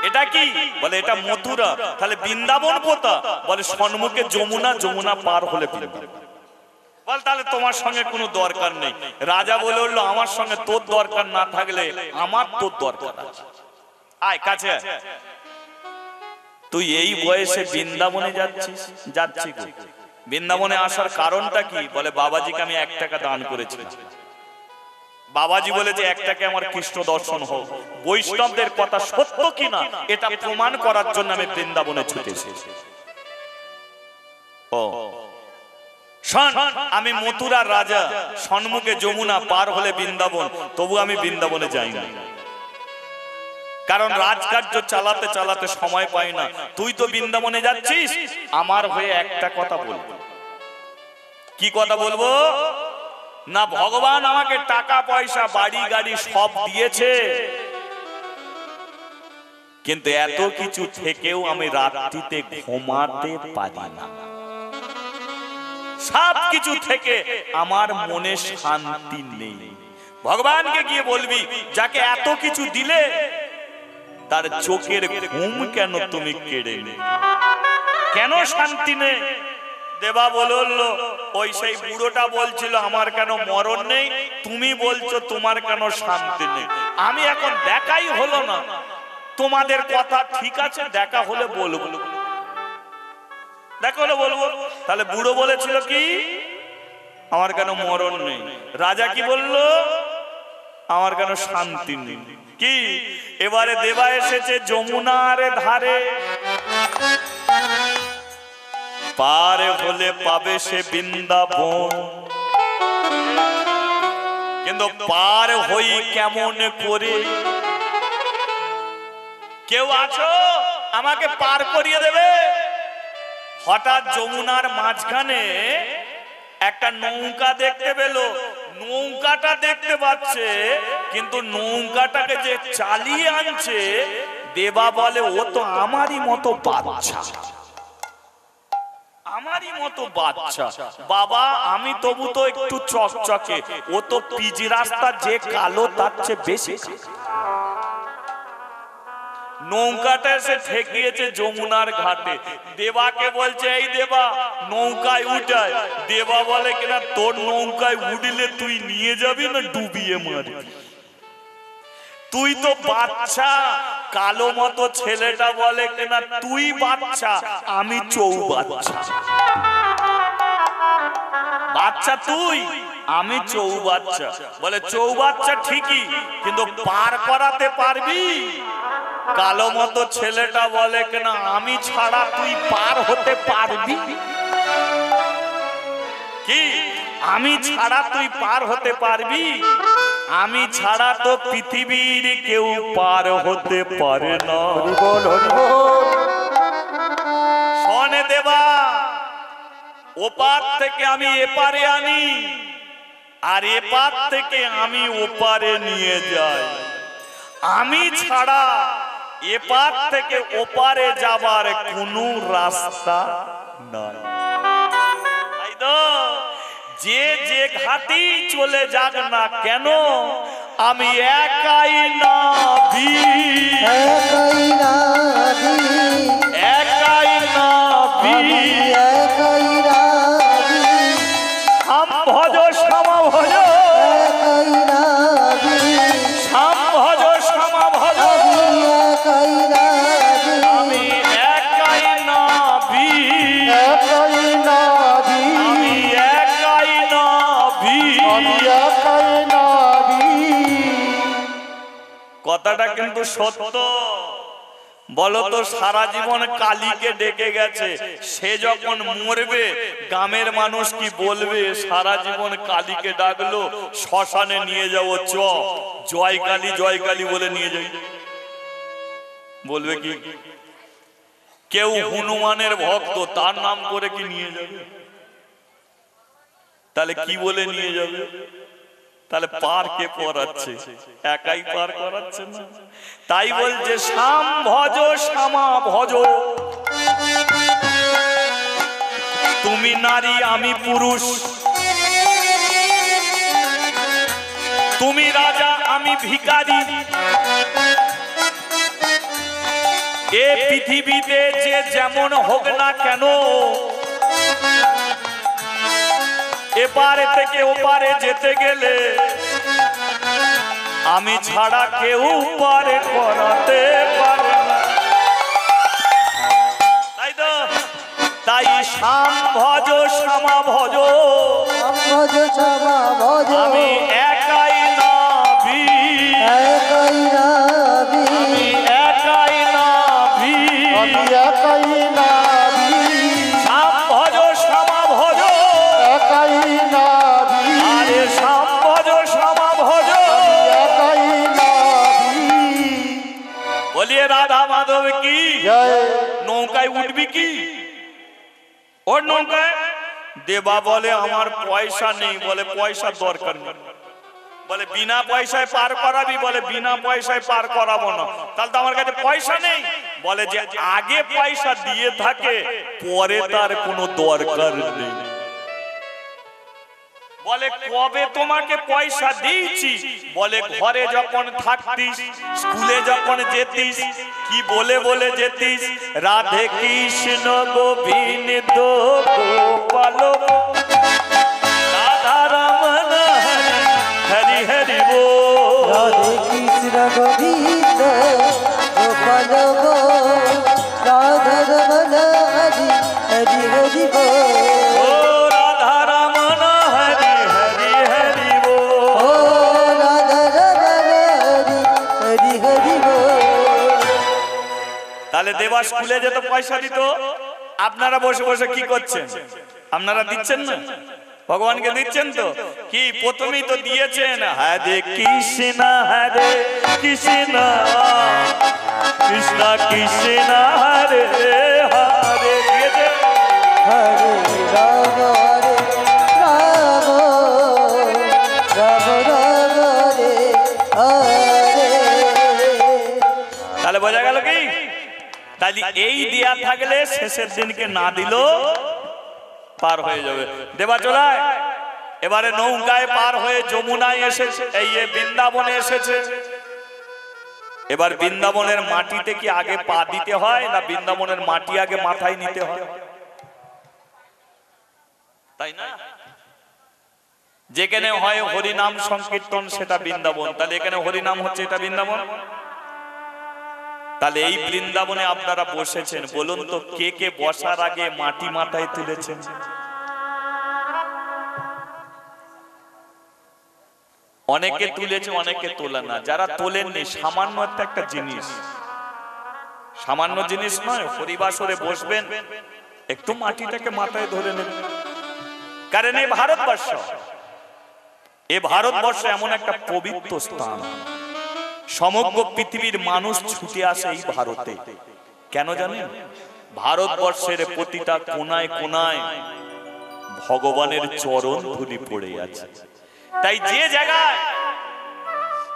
এটা কি? বলে এটা মথুরা। তাহলে বৃন্দাবন কোথা? বলে সম্মুখে যমুনা, যমুনা পার হলে বৃন্দাবন। বল তাহলে তোমার সঙ্গে কোনো দরকার নেই। রাজা বলে উঠলো, আমার সঙ্গে তোর দরকার না থাকলে আমার তোর দরকার আছে। আয় কাছে আয়। তুই এই বয়সে বৃন্দাবনে যাচ্ছিস? যাচ্ছি। বৃন্দাবনে আসার কারণটা কি? বলে বাবাজিকে আমি 1 টাকা দান করেছি। বাবাজি বলেছে 1 টাকা আমার কৃষ্ণ দর্শন হোক। বৈষ্ণবদের কথা সত্য কিনা এটা প্রমাণ করার জন্য আমি বৃন্দাবনে ছুটেছি। ও শোন, আমি মথুরার রাজা, সম্মুখে যমুনা পার হলে বৃন্দাবন, তবু আমি বৃন্দাবনে যাই না। কারণ রাজকার্য চালাতে চালাতে সময় পাই না। তুই তো বৃন্দাবনে যাচ্ছিস, আমার হয়ে একটা কথা বলবো। কি কথা বলবো? না ভগবান আমাকে টাকা পয়সা বাড়ি গাড়ি সব দিয়েছে, কিন্তু এত কিছু থেকেও আমি রাত্রিতে ঘুমাতে পারি না। সব কিছু থেকে আমার মনে শান্তি নেই। ভগবানকে গিয়ে বলবি, যাকে এত কিছু দিলে তার চোখের ঘুম কেন তুমি কেড়ে নে? কেন শান্তি নেই? দেবা বললো, ওই সেই বুড়োটা বলছিল আমার কেন মরণ নেই, তুমি বলছো তোমার কেন শান্তি নেই। আমি এখন দেখাই হলো না, তোমাদের কথা ঠিক আছে, দেখা হলে বলবো, দেখা হলে বলবো। তাহলে বুড়ো বলেছিল কি? আমার কেন মরণ নেই। রাজা কি বললো? আমার কেন শান্তি নেই। কি এবারে দেবা এসেছে যমুনার ধারে, পার হলে পাবে সে বৃন্দাবন, কিন্তু পার হই কেমন করে? কেউ আছো আমাকে পার করিয়ে দেবে? হঠাৎ যমুনার মাঝখানে একটা নৌকা দেখতে পেল। নৌকাটা দেখতে পাচ্ছে, কিন্তু নৌকাটাকে যে চালিয়ে আনছে, দেবা বলে ও তো আমারই মতো বাচ্চা, আমারই মতো বাচ্চা। বাবা আমি তবু তো একটু চকচকে, ও তো পিজি রাস্তা যে কালো তার চেয়ে বেশি। নৌকাটা এসে ঠেকিয়েছে যমুনার ঘাটে। দেবাকে বলছে, এই দেবা নৌকায় উঠায়। দেবা বলে কিনা, তোর নৌকায় উঠলে তুই নিয়ে যাবি না ডুবিয়ে মারবি? তুই তো বাচ্চা, কালো মতো ছেলেটা বলে কিনা তুই বাচ্চা আমি চৌবাচ্চা। বাচ্চা তুই আমি চৌবাচ্চা। বলে চৌবাচ্চা ঠিকই, কিন্তু পার করাতে পারবি? কালো মতো ছেলেটা বলে কিনা আমি ছাড়া তুই পার হতে পারবি কি? আমি ছাড়া তুই পার হতে পারবি? আমি ছাড়া তো পৃথিবীর কেউ পার হতে পারে না। শোনে দেবা, ওপার থেকে আমি এপারে আনি, আর এপার থেকে আমি ওপারে নিয়ে যাই। আমি ছাড়া এপার থেকে ওপারে যাবার কোনো রাস্তা নাই। তাই তো যে যে ঘাটি চলে যাক না কেন, আমি একাই নাবি, একাই নাবি, একাই নাবি, একাই নাবি, শাম ভজ শ্যামা ভজ, একাই নাবি, শাম ভজ শ্যামা ভজ, একাই নাবি, আমি একাই নাবি, একাই নাবি, আমি একাই নাবি। আমি একাই নাবি। কথাটা কিন্তু সত্য। বলো তো, সারা জীবন কালীকে ডেকে গেছে, সে যখন মরবে গ্রামের মানুষ কি বলবে? সারা জীবন কালীকে ডাকলো, শ্মশানে নিয়ে যাবো, চ জয় কালী জয় কালী বলে নিয়ে যাই, বলবে কি? কেউ হনুমানের ভক্ত, তার নাম করে কি নিয়ে যাবে? তাহলে কি বলে নিয়ে যাবে? তাহলে পার কে করাচ্ছে? একাই পার করাচ্ছে না। তাই বলছে শাম ভজ শ্যামা ভজ, তুমি নারী আমি পুরুষ, তুমি রাজা আমি ভিখারি, এ পৃথিবীতে যে যেমন হোক না কেন, এপারে থেকে ওপারে যেতে গেলে আমি ছাড়া কেউ পারে করাতে পারে না। তাই তো, তাই শাম ভজ শ্যামা ভজ, ভজ শ্যামা ভজ, আমি একাই নাবি, একাই নাবি, আমি একাই নাবি, আমি একাই নাবি, শাম ভজ শ্যামা ভজ, একাই নাবি, আরে শাম ভজ শ্যামা ভজ। একাই নাবি। বলিয়ে রাধা মাধব কি? জয়। নৌকায় উঠবি কি? ওর নৌকায় দেবা বলে আমার পয়সা নেই, বলে পয়সার দরকার নেই। বলে বিনা পয়সায় পার করাবি, বলে বিনা পয়সায় পার করাবো না। তাহলে তো আমার কাছে পয়সা নেই। বলে যে আগে পয়সা দিয়ে থাকে, পরে তার কোনো দরকার নেই। বলে কবে তোমাকে পয়সা দিয়েছি? বলে ঘরে যখন থাকতিস, স্কুলে যখন যেতিস, কি বলে বলে যেতিস? রাধে কৃষ্ণ গোবিন্দ গোপাল রাধা রমন হরি হরি বল। রাধে কৃষ্ণ গোবিন্দ গোপাল গো, রাধা রমণ হরি হরি হরি বল। ও রাধা রমন হরি হরি হরি বল। ও রাধা রমণ হরি হরি হরি বল। তাহলে দেবা স্কুলে যেত, পয়সা দিত, আপনারা বসে বসে কি করছেন? আপনারা দিচ্ছেন না? ভগবানকে দিচ্ছেন তো? কি প্রথমেই তো দিয়েছেন, হরে কৃষ্ণ হরে কৃষ্ণ কৃষ্ণ কৃষ্ণ হরে হরে, দিয়েছে। হরে রাম রাম রাম রাম রে হরে। তাহলে বোঝা গেল কি? তাহলে এই দেয়া থাকলে শেষের দিনকে না দিল পার হয়ে যাবে। দেবা চলায় এবারে নৌকায় পার হয়ে যমুনায় এসেছে, এই বৃন্দাবনে এসেছে। এবার বৃন্দাবনের মাটিতে কি আগে পা দিতে হয়, না বৃন্দাবনের মাটি আগে মাথায় নিতে হয়? তাই না? যেখানে হয় হরিনাম সংকীর্তন সেটা বৃন্দাবন, তাহলে এখানে হরিনাম হচ্ছে, এটা বৃন্দাবন। তাহলে এই বৃন্দাবনে আপনারা বসেছেন, বলুন তো কে কে বসার আগে মাটি মাথায় তুলেছেন? অনেকে তুলেছে, অনেকে তোলা না। যারা তোলেননি, সামান্য একটা জিনিস, সামান্য জিনিস নয়, হরিবাসরে বসবেন, একটু মাটিটাকে মাথায় ধরে নেবেন। কারণ এই ভারতবর্ষ, এ ভারতবর্ষ এমন একটা পবিত্র স্থান, সমগ্র পৃথিবীর মানুষ ছুটে আসে এই ভারতে। কেন জানেন? ভারতবর্ষের প্রতিটা কোনায় কোনায় ভগবানের চরণ ধুলি পড়ে আছে। তাই যে জায়গায়,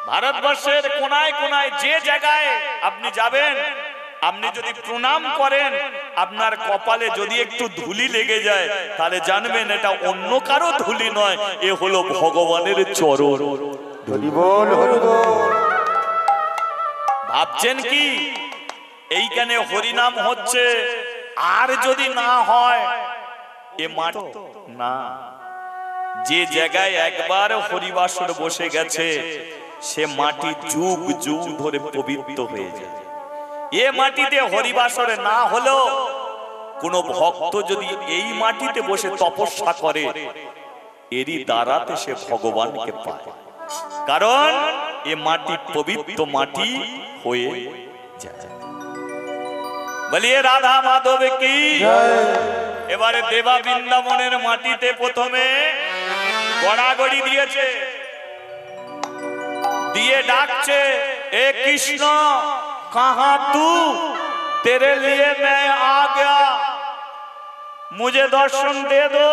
ভারতবর্ষের কোনায় কোনায় যে জায়গায় আপনি যাবেন, আপনি যদি প্রণাম করেন, আপনার কপালে যদি একটু ধুলি লেগে যায়, তাহলে জানবেন এটা অন্য কারো ধুলি নয়, এ হলো ভগবানের চরণ। হরি বল, হরি বল। ভাবছেন কি এইখানে হরিনাম হচ্ছে, আর যদি না হয় এ মাটি না। যে জায়গায় একবার হরিবাসর বসে গেছে, সে মাটি যুগ যুগ ধরে পবিত্র হয়ে যায়। এ মাটিতে হরিবাসরে না হলেও কোন ভক্ত যদি এই মাটিতে বসে তপস্যা করে, এরই দ্বারাতে সে ভগবানকে পায়। কারণ এ মাটি পবিত্র মাটি হয়ে যায়। বলিয়ে রাধা মাধব কি। এবারে দেবা বৃন্দাবনের মাটিতে প্রথমে গড়াগড়ি দিয়েছে, দিয়ে ডাকছে, এ কৃষ্ণ कहां तू, तेरे लिए मैं आ गया, मुझे दर्शन दे दो,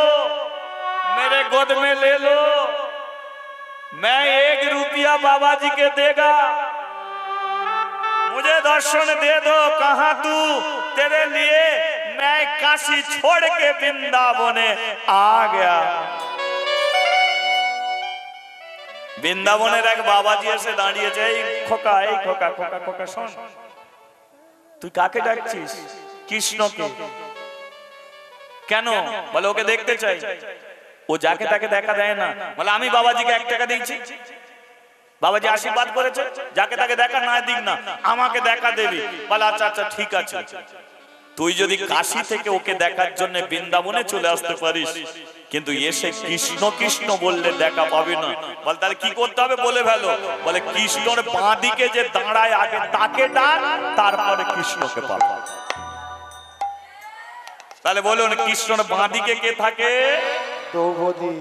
मेरे गोद में ले लो, मैं 1 रुपया बाबा जी के देगा, मुझे दर्शन दे दो, कहां तू, तेरे लिए मैं काशी छोड़ के वृंदावने आ गया। বৃন্দাবনের এক বাবাজি এসে দাঁড়িয়েছে, এই খোকা, এই খোকা, খোকা খোকা শোন, তুই কাকে ডাকছিস? কৃষ্ণকে। কেন? বলে ওকে দেখতে চাই। ও যাকে তাকে দেখা দেয় না। বলে আমি বাবাজিকে 1 টাকা দিয়েছি, বাবাজি আশীর্বাদ করেছে, যাকে তাকে দেখা না দিক না, আমাকে দেখা দেবি। বলে আচ্ছা আচ্ছা ঠিক আছে। তুই যদি কাশী থেকে ওকে দেখার জন্য বৃন্দাবনে চলে আসতে পারিস, কিন্তু এসে কৃষ্ণ কৃষ্ণ বললে দেখা পাবি না। বল তাহলে কি করতে হবে বলে ফেলো। বলে কৃষ্ণর বাঁ দিকে যে দাঁড়ায় আগে তাকে ডাক, তারপরে কৃষ্ণকে পাবো। তাহলে বলুন কৃষ্ণর বাঁ দিকে কে থাকে? দ্রৌপদী।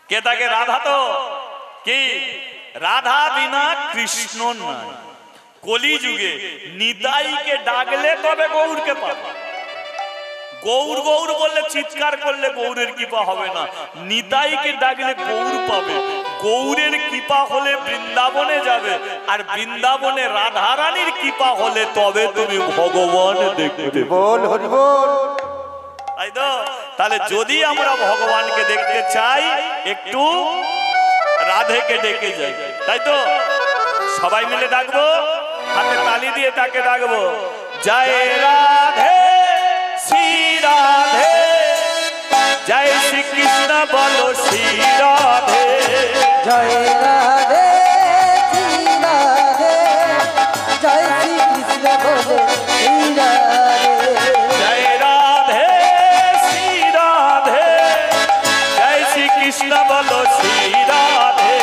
কে থাকে? রাধা। তো কি রাধা বিনা কৃষ্ণ নাই। কলি যুগে নিতাইকে ডাকলে তবে গৌরকে পাবে। গৌর গৌর বললে চিৎকার করলে গৌরের কৃপা হবে না, নিতাইকে ডাকলে গৌর পাবে। গৌরের কৃপা হলে বৃন্দাবনে যাবে, আর বৃন্দাবনে রাধারানীর কৃপা হলে তবে তুমি ভগবান দেখবে। বল হরি বল। তাই তো? তাহলে যদি আমরা ভগবানকে দেখতে চাই, একটু রাধেকে ডেকে যাই। তাই তো? সবাই মিলে ডাকবো, হাতে তালি দিয়ে তাকে ডাকবো, জয় রাধে শ্রী রাধে, জয় শ্রী কৃষ্ণ বলো শ্রী রাধে, জয় রাধে শ্রী রাধে, জয় শ্রী কৃষ্ণ বলো শ্রী রাধে, জয় রাধে শ্রী রাধে, জয় শ্রী কৃষ্ণ বলো শ্রী রাধে,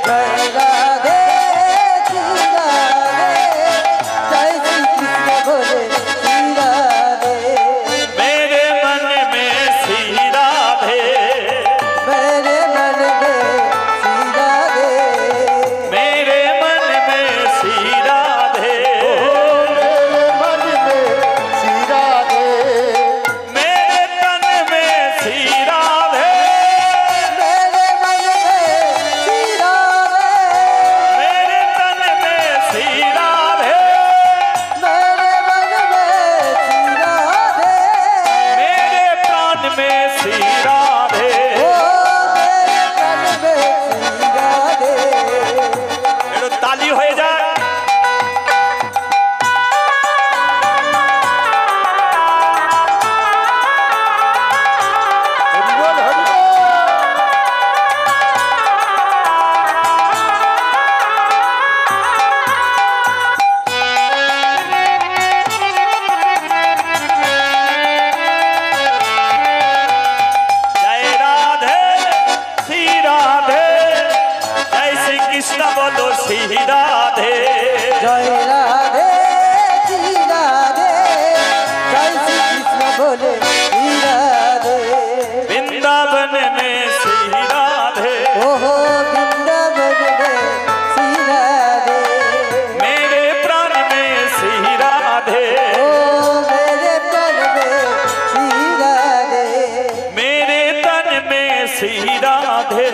জয় রাধে শ্রী রাধে, জয় শ্রী কৃষ্ণ বলো শ্রী রাধে, मेरे मन में श्री राधे, मेरे मन में श्री राधे, बोले श्री राधे वृंदावन में श्री राधे ओहो वृंदावन में श्री राधे मेरे प्राण में श्री राधे ओ मेरे तन में श्री राधे मेरे तन में श्री राधे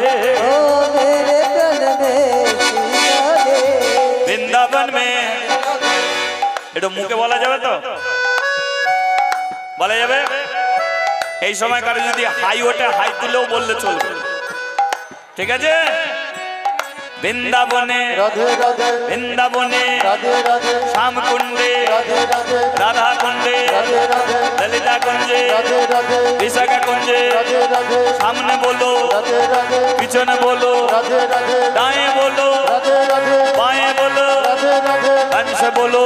ओ मेरे तन में श्री राधे वृंदावन में এটা মুখে বলা যাবে তো বলা যাবে এই সময় কারো যদি হাই ওঠে হাই তুলেও বললে চলবে ঠিক আছে বৃন্দাবনে राधे राधे বৃন্দাবনে राधे राधे শ্যাম কুণ্ডে राधे राधे রাধা কুণ্ডে राधे राधे ললিতা কুঞ্জে राधे राधे বিশাখা কুঞ্জে राधे राधे সামনে বলো राधे राधे পিছনে বলো राधे राधे दाएं बोलो राधे राधे बाएं बोलो राधे राधे कान से बोलो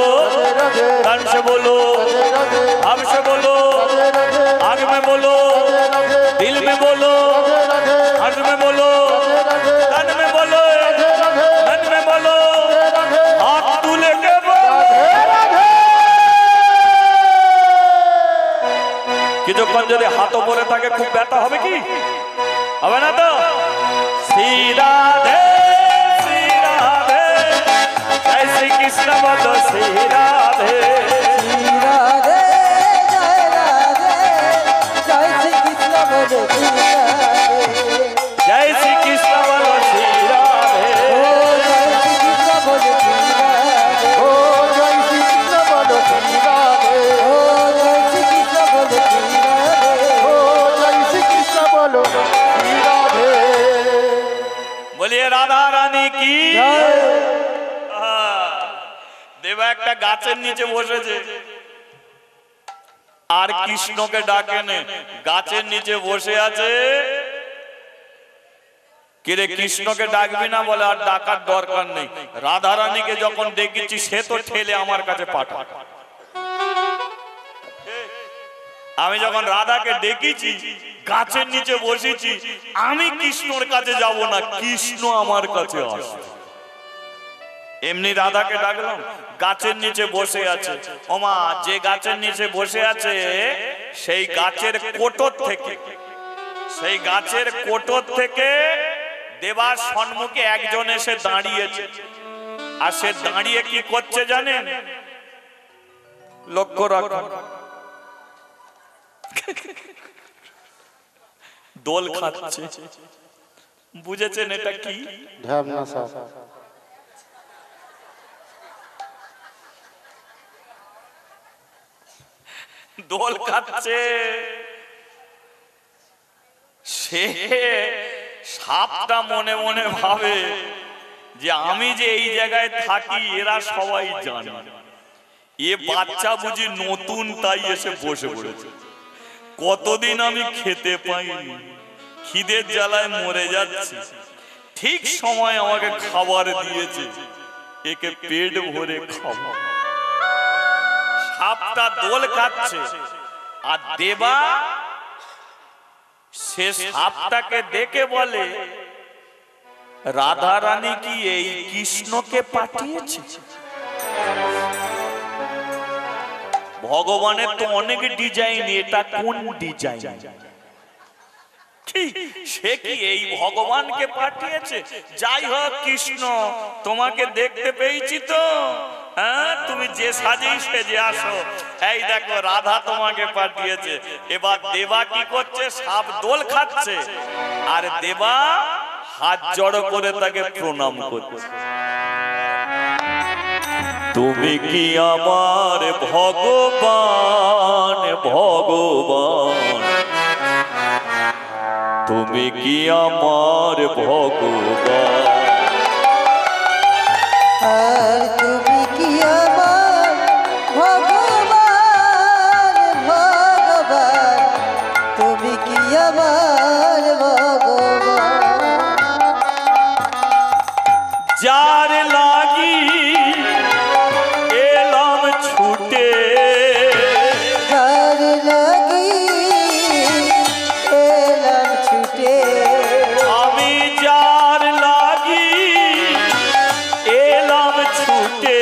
राधे कान से बोलो राधे राधे अब से बोलो राधे राधे आग में बोलो राधे दिल में बोलो राधे हाथ में बोलो राधे कान में बोलो राधे मन में बोलो राधे हाथ तू लेके बोलो কিছুক্ষণ যদি হাত উপরে থাকে খুব ব্যথা হবে কি হবে না তো শ্রী রাধে শ্রী রাধে জয় শ্রী কৃষ্ণ বলো শ্রী রাধে श्री राधे जय राधे जय श्री कृष्ण बोले श्री राधे जय श्री कृष्ण बोलो श्री राधे ओ जय श्री कृष्ण बोले श्री राधे ओ जय श्री कृष्ण बोलो श्री राधे ओ जय श्री कृष्ण बोले श्री राधे ओ जय श्री कृष्ण बोलो श्री राधे बोलिए राधा रानी की जय দেবা একটা গাছের নিচে বসেছে আর কৃষ্ণকে ডাকে নে গাছের নিচে বসে আছে কিরে কৃষ্ণকে ডাকবি না বলে আর ডাকার দরকার নেই রাধা রানীকে যখন ডেকেছি সে তো ঠেলে আমার কাছে পাঠা আমি যখন রাধাকে ডেকেছি গাছের নিচে বসেছি আমি কৃষ্ণর কাছে যাব না কৃষ্ণ আমার কাছে আসবে এমনি রাধাকে ডাকলাম গাছের নিচে বসে আছে ওমা যে গাছের নিচে বসে আছে সেই গাছের কোটর থেকে দেবার সম্মুখে একজন এসে দাঁড়িয়েছে আর সে দাঁড়িয়ে কি করছে জানেন লক্ষ্য রাখুন দোল খাচ্ছে বুঝেছেন এটা কি ध्यान ना सा দোল খাচ্ছে সে সাপটা মনে মনে ভাবে যে আমি যে এই জায়গায় থাকি এরা সবাই জানে এ বাচ্চা বুঝি নতুন তাই এসে বসে পড়েছে কতদিন আমি খেতে পাইনি খিদের জ্বালায় মরে যাচ্ছি ঠিক সময় আমাকে খাবার দিয়েছে একে পেট ভরে খাবো সাপটা দোল খাচ্ছে আর দেবা সে সাপটাকে দেখে বলে রাধা রানী কি এই কৃষ্ণকে পাঠিয়েছে ভগবানের তো অনেক ডিজাইন এটা কোন ডিজাইন সে কি এই ভগবানকে পাঠিয়েছে যাই হোক কৃষ্ণ তোমাকে দেখতে পেয়েছি তো হ্যাঁ তুমি যে সাজেই সেজে আসো এই দেখো রাধা তোমাকে পাঠিয়েছে এবার দেবা কি করছে সাপ দোল খাচ্ছে আর দেবা হাত জড়ো করে তাকে প্রণাম করছে তুমি কি আমার ভগবান ভগবান তুমি কি আমার ভগবান আর তুমি কি আমার ভগবান ভগবান তুমি কি আমার ভগবান যার লাগি এলাম ছুটে যার লাগি এলাম ছুটে আমি যার লাগি এলাম ছুটে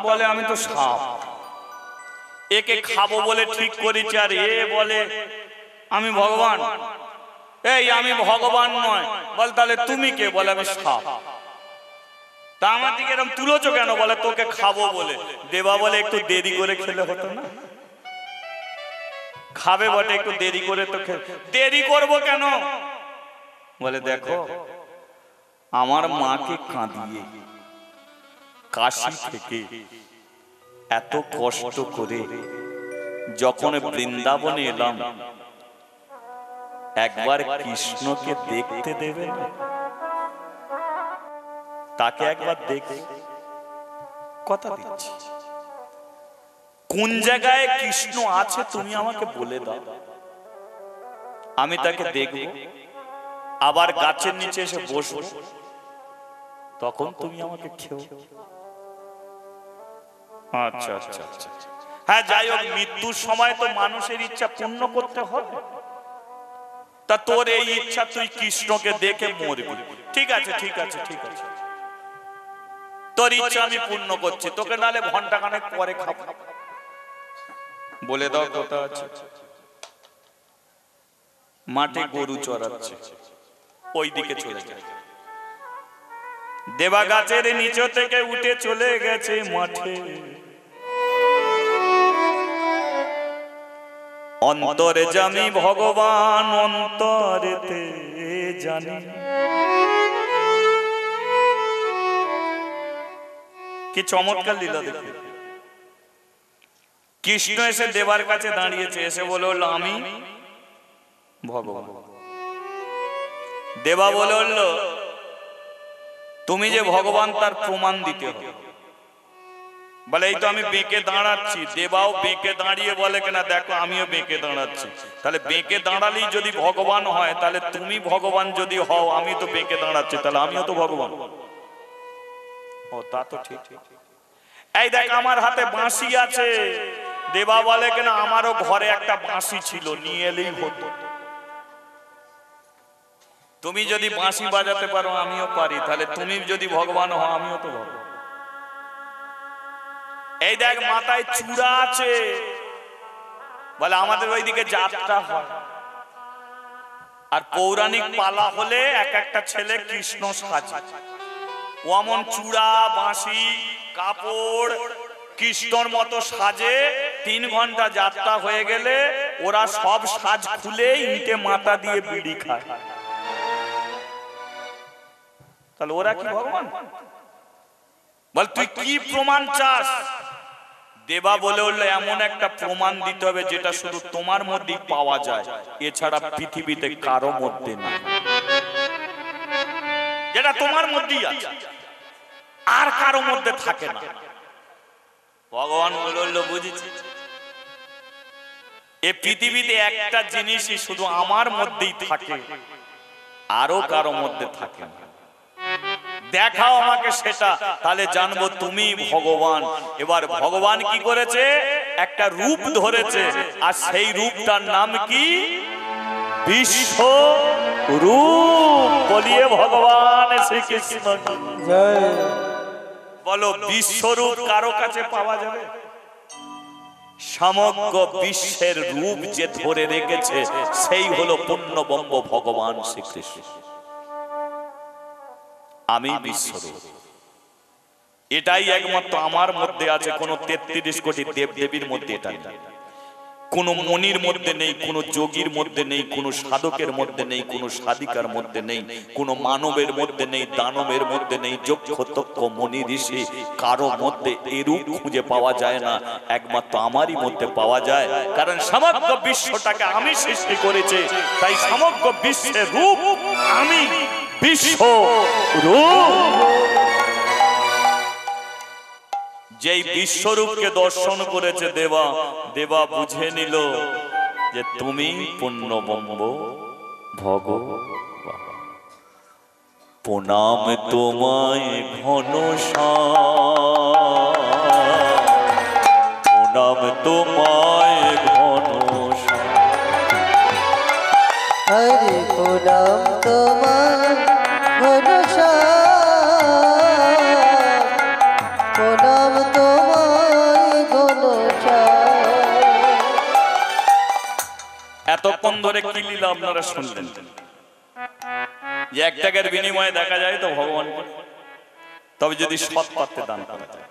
বলে আমি তো সাপ, একে খাবো বলে ঠিক করেছি, আর এ বলে আমি ভগবান। এই আমি ভগবান নয়, বল তাহলে তুমি কে? বলে আমি সাপ। তা আমার দিকে এরকম তুলোছো কেন? বলে তোকে খাবো বলে। দেবা বলে একটু দেরি করে খেলে হতো না? খাবে বটে, একটু দেরি করে তো খেলে। দেরি করবো কেন? বলে দেখো আমার মাকে কাঁদিয়ে কাশি থেকে এত কষ্ট করে যখন বৃন্দাবনে এলাম, একবার কৃষ্ণকে দেখতে দেবে না? তাকে একবার দেখ, কথা দিচ্ছি। কোন জায়গায় কৃষ্ণ আছে তুমি আমাকে বলে দাও, আমি তাকে দেখব, আবার গাছের নিচে এসে বসবো, তখন তুমি আমাকে খেও। আচ্ছা আচ্ছা আচ্ছা, হ্যাঁ যাই হোক, মৃত্যুর সময় তো মানুষের ইচ্ছা পূর্ণ করতে হবে। তা তোর এই ইচ্ছা, তুই কৃষ্ণকে দেখে মরবি, ঠিক আছে ঠিক আছে ঠিক আছে, তোর ইচ্ছা আমি পূর্ণ করছি, তোকে নালে ঘন্টা খানেক পরে খাবো। বলে দাও কথা আছে। মাঠে গরু চড়াচ্ছে, ওই দিকে চলে যায়। দেবা গাছের নিচে থেকে উঠে চলে গেছে মাঠে। অন্তরে জানি ভগবান, অন্তরেতে জানি। কি চমৎকার লীলা দেখে। কৃষ্ণ এসে দেবার কাছে দাঁড়িয়েছে, এসে বলে হলো আমি ভগবান। দেবা বলে হলো তুমি যে ভগবান তার প্রমাণ দিতে হবে। বলে এই তো আমি বেঁকে দাঁড়াচ্ছি। দেবাও বেঁকে দাঁড়িয়ে বলে কিনা দেখো আমিও বেঁকে দাঁড়াচ্ছি। তাহলে বেঁকে দাঁড়ালেই যদি ভগবান হয়, তাহলে তুমি ভগবান যদি হও, আমি তো বেঁকে দাঁড়াচ্ছি, তাহলে আমিও তো ভগবান। ও তা তো ঠিক। এই দেখ আমার হাতে বাঁশি আছে। দেবা বলে কিনা আমারও ঘরে একটা বাঁশি ছিল, নিয়ে এলেই হতো। তুমি যদি বাঁশি বাজাতে পারো আমিও পারি, তাহলে তুমি যদি ভগবান হও আমিও তো ভগবান। এই দেখ মাথায় চূড়া আছে, বলে আমাদের ওইদিকে যাত্রা হয়, আর পৌরাণিক পালা হলে এক একটা ছেলে কৃষ্ণ সাজে। ওমন চূড়া বাঁশি কাপড় কৃষ্ণর মতো সাজে। 3 ঘন্টা যাত্রা হয়ে গেলে ওরা সব সাজ খুলে ইঁটে মাথা দিয়ে বিড়ি খায়। তাহলে ওরা কি ভগবান? বল তুই কি প্রমাণ চাস? দেবা বলে উঠলো এমন একটা প্রমাণ দিতে হবে যেটা শুধু তোমার মধ্যেই পাওয়া যায়, এছাড়া পৃথিবীতে কারো মধ্যে না। যেটা তোমার মধ্যেই আছে, আর কারো মধ্যে থাকে না। ভগবান বলে উঠলো বুঝেছি, এ পৃথিবীতে একটা জিনিসই শুধু আমার মধ্যেই থাকে, আরো কারো মধ্যে থাকে না। দেখাও আমাকে সেটা, তাহলে জানবো তুমি ভগবান। এবার ভগবান কি করেছে? একটা রূপ ধরেছে, আর সেই রূপটার নাম কি? বিশ্ব রূপ। বলিয়ে ভগবান শ্রীকৃষ্ণ জয়। বলো বিশ্বরূপ কারো কাছে পাওয়া যাবে? সমগ্র বিশ্বের রূপ যে ধরে রেখেছে সেই হলো পূর্ণবঙ্গ ভগবান শ্রীকৃষ্ণ। আমি বিশ্বরূপ, এটাই একমাত্র আমার মধ্যে আছে। কোন 33 কোটি দেব দেবীর মধ্যে এটা নেই, কোন মনির মধ্যে নেই, কোন যোগীর মধ্যে নেই, কোন সাধকের মধ্যে নেই, কোন সাধিকার মধ্যে নেই, কোন মানবের মধ্যে নেই, দানবের মধ্যে নেই, যক্ষ তক্ষ মনি ঋষি কারো মধ্যে এরূপ খুঁজে পাওয়া যায় না, একমাত্র আমারই মধ্যে পাওয়া যায়। কারণ সমগ্র বিশ্বটাকে আমি সৃষ্টি করেছি, তাই সমগ্র বিশ্বের রূপ আমি বিশ্ব রূপ। যেই বিশ্বরূপকে দর্শন করেছে দেবা, দেবা বুঝে নিল যে তুমি পূর্ণবঙ্গ ভগবান। প্রণাম তোমায় ঘনশ্যাম, প্রণাম তোমায় ঘনশ্যাম। হরে প্রণাম তোমায় ঘনশ্যাম, প্রণাম তোমায় এতক্ষণ ধরে কি লীলা আপনারা শুনলেন, যে 1 টাকার বিনিময়ে দেখা যায় তো ভগবানকে, তবে যদি সৎ পাত্রে দান করা যায়।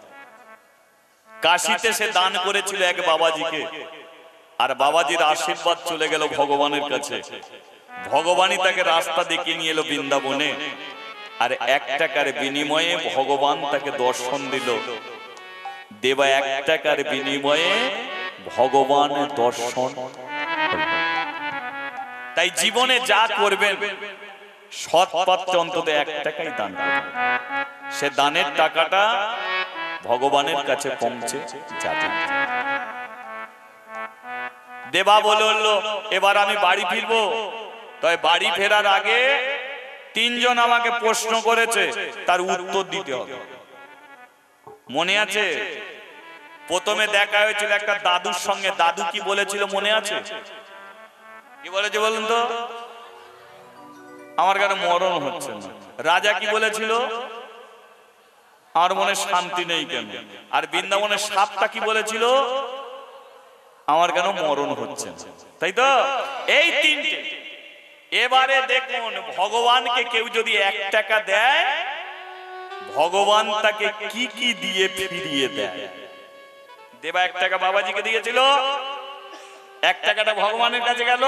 কাশিতে সে দান করেছিল এক বাবাজিকে, আর বাবাজির আশীর্বাদ চলে গেল ভগবানের কাছে। ভগবানই তাকে রাস্তা দেখিয়ে নিয়ে এলো বৃন্দাবনে, আর 1 টাকার বিনিময়ে ভগবান তাকে দর্শন দিল। দেবা 1 টাকার বিনিময়ে ভগবান দর্শন। তাই জীবনে যা করবেন সৎ পাত্রে অন্তত 1 টাকাই দান করবেন, সে দানের টাকাটা ভগবানের কাছে পৌঁছে যাবে। দেবা বলল এবার আমি বাড়ি ফিরবো। তাই বাড়ি ফেরার আগে 3 জন আমাকে প্রশ্ন করেছে, তার উত্তর দিতে হবে। মনে আছে প্রথমে দেখা হয়েছিল একটা দাদুর সঙ্গে, দাদু কি বলেছিল মনে আছে? কি বলেছে বলুন তো? আমার কাছে মরণ হচ্ছে না। রাজা কি বলেছিল? আমার মনে শান্তি নেই কেন? আর বৃন্দাবনের সাপটা কি বলেছিল? আমার কেন মরণ হচ্ছে না। তাই তো এই 3টে। এবারে দেখুন ভগবানকে কেউ যদি 1 টাকা দেয়, ভগবান তাকে কি কি দিয়ে ফিরিয়ে দেয়। দেবা 1 টাকা বাবাজিকে দিয়েছিল, 1 টাকাটা ভগবানের কাছে গেল।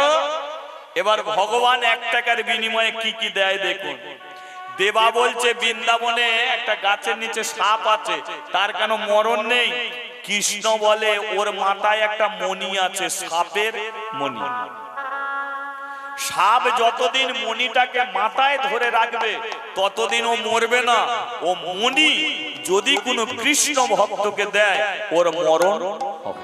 এবার ভগবান 1 টাকার বিনিময়ে কি কি দেয় দেখুন। দেবা বলছে বৃন্দাবনে একটা গাছের নিচে সাপ আছে, তার কেন মরণ নেই? কৃষ্ণ বলে ওর মাথায় একটা মণি আছে, সাপের মণি। সাপ যতদিন মণিটাকে মাথায় ধরে রাখবে ততদিন ও মরবে না। ও মণি যদি কোনো কৃষ্ণ ভক্তকে দেয় ওর মরণ হবে।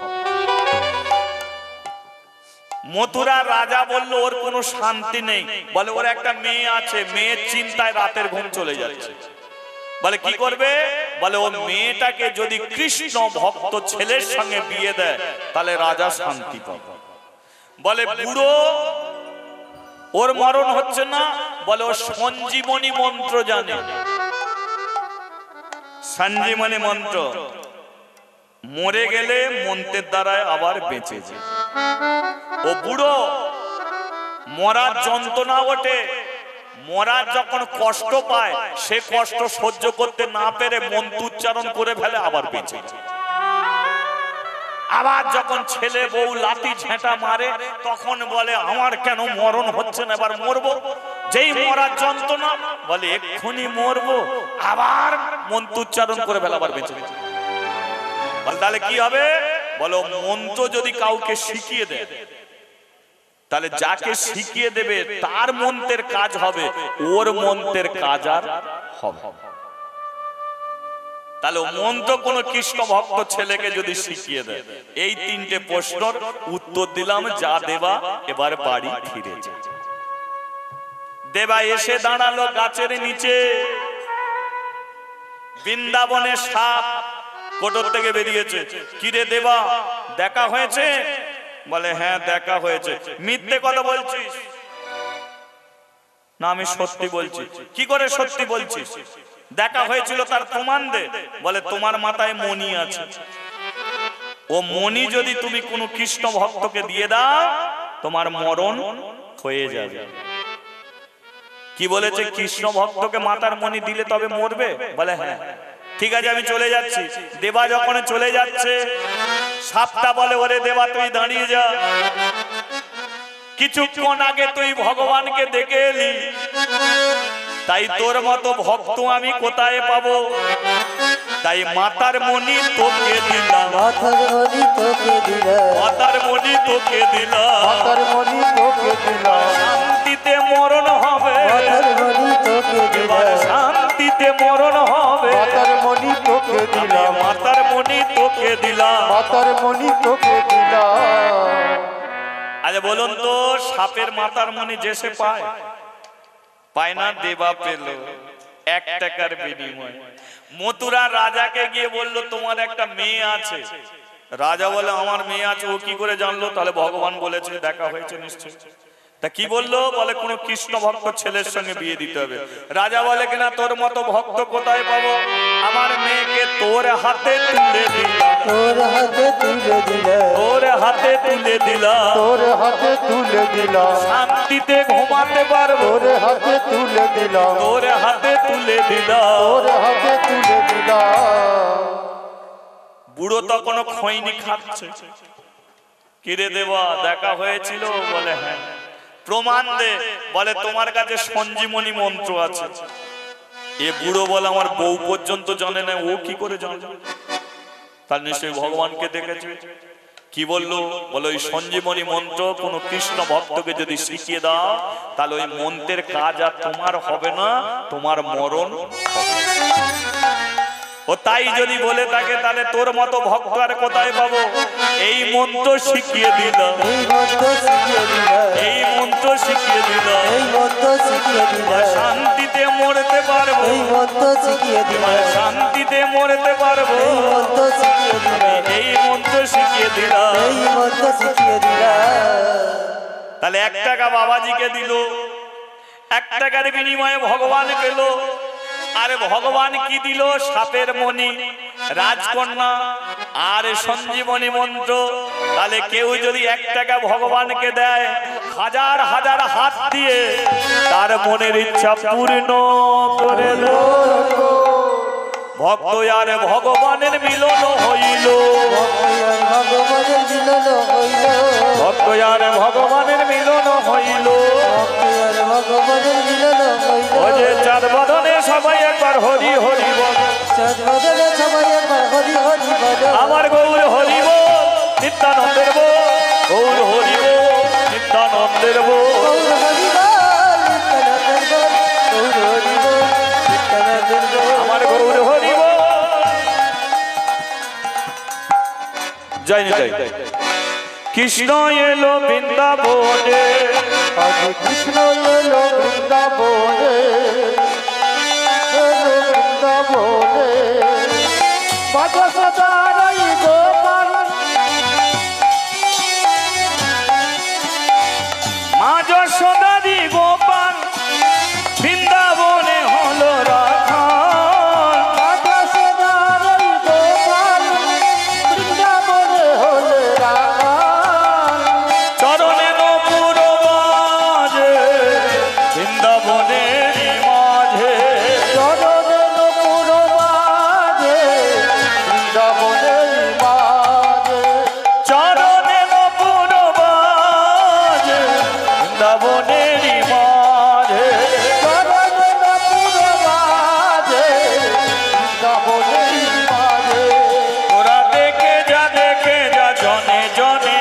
মথুরার রাজা বলল ওর কোনো শান্তি নেই। বলে ওর একটা মেয়ে আছে, মেয়ের চিন্তায় রাতের ঘুম চলে যাচ্ছে। বলে কি করবে? বলে ও মেয়েটাকে যদি কৃষ্ণ ভক্ত ছেলের সঙ্গে বিয়ে দেয় তাহলে রাজা শান্তি পাবে। বলে বুড়ো ওর মরণ হচ্ছে না। বলে ও সঞ্জীবনী মন্ত্র জানে, সঞ্জীবনী মন্ত্র, মরে গেলে মন্ত্রের দ্বারায় আবার বেঁচে যায়। ও বুড়ো মরার যন্ত্রণা ওঠে, মরার যখন কষ্ট পায় সে কষ্ট সহ্য করতে না পেরে মন্ত্র উচ্চারণ করে ফেলে, আবার বেঁচে যায়। আবার যখন ছেলে বউ লাঠি ঝেঁটা মারে তখন বলে আমার কেন মরণ হচ্ছে না, এবার মরবো। যেই মরার যন্ত্রণা বলে এক্ষুনি মরবো, আবার মন্ত্র উচ্চারণ করে ফেলে, আবার বেঁচে যায়। বলে তাহলে কি হবে? বলো মন্ত্র যদি কাউকে শিখিয়ে দেয় তাহলে যাকে শিখিয়ে দেবে তার মন্ত্রের কাজ হবে, ওর মন্ত্রের কাজ আর হবে। তাহলে মন্ত্র কোন কৃষ্ণ ভক্ত ছেলেকে যদি শিখিয়ে দেয়। এই 3টে প্রশ্নের উত্তর দিলাম, যা দেবা এবার বাড়ি ফিরে যায়। দেবা এসে দাঁড়ালো গাছের নিচে। বৃন্দাবনের সাপ কোটর থেকে বেরিয়েছে। কিরে দেবা দেখা হয়েছে? বলে হ্যাঁ দেখা হয়েছে। মিথ্যে কথা বলছিস? না আমি সত্যি বলছি। কি করে সত্যি বলছিস? দেখা হয়েছিল তার প্রমাণ দে। বলে তোমার মাথায় মণি আছে, ও মণি যদি তুমি কোনো কৃষ্ণ ভক্তকে দিয়ে দাও তোমার মরণ হয়ে যাবে। কি বলেছে? কৃষ্ণ ভক্তকে মাথার মণি দিলে তবে মরবে? বলে হ্যাঁ। ঠিক আছে আমি চলে যাচ্ছি। দেবা যখন চলে যাচ্ছে সাপটা বলে ওরে দেবা তুই দাঁড়িয়ে যা, কিছুক্ষণ আগে তুই ভগবানকে দেখে এলি, তাই তোর মতো ভক্ত আমি কোথায় পাবো? তাই মাতার মণি তোকে দিলাম, মাথার মণি তোকে দিলাম, মাতার মণি তোকে দিলাম, মাতার মণি তোকে দিলাম, শান্তিতে মরণ হবে, মাথার মণি তোকে এবার দিলাম, শান্তিতে মরণ হবে। মাতার মণি তোকে দিলাম, মাতার মণি তোকে দিলাম। মাতার মণি তোকে দিলাম। আচ্ছা বলুন তো সাপের মাথার মণি যে সে পায়? পায় না। দেবা পেল 1 টাকার বিনিময়ে। মথুরা রাজাকে গিয়ে বলল তোমার একটা মেয়ে আছে। রাজা বলে আমার মেয়ে আছে, ও কি করে জানলো? তাহলে ভগবান বলেছে দেখা হয়েছে নিশ্চয়। তা কি বললো? বলে কোন কৃষ্ণ ভক্ত ছেলের সঙ্গে বিয়ে দিতে হবে। রাজা বলে কিনা তোর মতো ভক্ত কোথায় পাবো? আমার মেয়েকে তোর হাতে তুলে দিলাম, তোর হাতে তুলে দিলাম, তোর হাতে হাতে তুলে দিলাম, তোর হাতে তুলে দিলাম, শান্তিতে ঘুমাতে পারবো, তোর হাতে তুলে দিলাম, তোর হাতে তুলে দিলাম। তোর হাতে তুলে দিলাম। বুড়ো তখন খৈনি খাচ্ছে। কিরে দেবা দেখা হয়েছিল? বলে হ্যাঁ। প্রমাণ দে। বলে তোমার কাছে সঞ্জীবনী মন্ত্র আছে। এ বুড়ো বলে আমার বউ পর্যন্ত জানে না, ও কি করে জানে? তার নিশ্চয়ই ভগবানকে দেখেছে। কি বললো? বলে ওই সঞ্জীবনী মন্ত্র কোন কৃষ্ণ ভক্তকে যদি শিখিয়ে দাও, তাহলে ওই মন্ত্রের কাজ আর তোমার হবে না, তোমার মরণ হবে। ও তাই যদি বলে থাকে, তাহলে তোর মতো ভক্ত আর কোথায় পাবো? এই মন্ত্র শিখিয়ে দিলাম, এই মন্ত্র শিখিয়ে দিলাম, এই মন্ত্র শিখিয়ে দিলাম। এই মন্ত্র শিখিয়ে দিলাম, শান্তিতে মরতে পারবো, এই মন্ত্র শিখিয়ে দিলাম, শান্তিতে মরতে পারবো। এই মন্ত্র শিখিয়ে দিলাম, এই মন্ত্র শিখিয়ে দিলাম। এই মন্ত্র শিখিয়ে দিলাম। তাহলে 1 টাকা বাবাজিকে দিল, 1 টাকার বিনিময়ে ভগবান পেল। আরে ভগবান কি দিল? সাপের মণি, রাজকন্যা আর সঞ্জীবনী মন্ত্র। তাহলে কেউ যদি 1 টাকা ভগবানকে দেয়, হাজার হাজার হাত দিয়ে তার মনের ইচ্ছা পূর্ণ করে দেয়। ভক্ত আর ভগবানের মিলন হইল, ভগবানের মিলন হইল, ভক্ত আর ভগবানের মিলন হইল। ভগবানের মিলন হইল। ও যে 4 বদনে সবাই একবার হরি হরি বল, চাঁদ বদলে সবাই একবার হরি হরি বল। আমার গৌর হরি বল, নিত্যানন্দের বল, গৌর হরি বল, নিত্যানন্দের বল। গৌর হরি বল, নিত্যানন্দের বল, গৌর হরি বল, নিত্যানন্দের বল। আমার গৌর হরি বল। যাই না যাই। কৃষ্ণ এলো বৃন্দাবনে, আজ কৃষ্ণ এলো বৃন্দাবনে, এলো বৃন্দাবনে, বাজা সদাই গোপাল, মা যশোদারি গোপাল বৃন্দাবনে হলো রাখাল। বাজা সদাই গোপাল, বৃন্দাবনে হলে রাখাল। চরণে নপুর বাজে বৃন্দাবনের মাঝে, চরণে নপুর বাজে, বৃন্দাবনের মাঝে। চরণে নপুর বাজে বৃন্দাবনের মাঝে। চরণে নপুর বাজে, বৃন্দাবনের মাঝে। তোরা দেখে যা জনে জনে,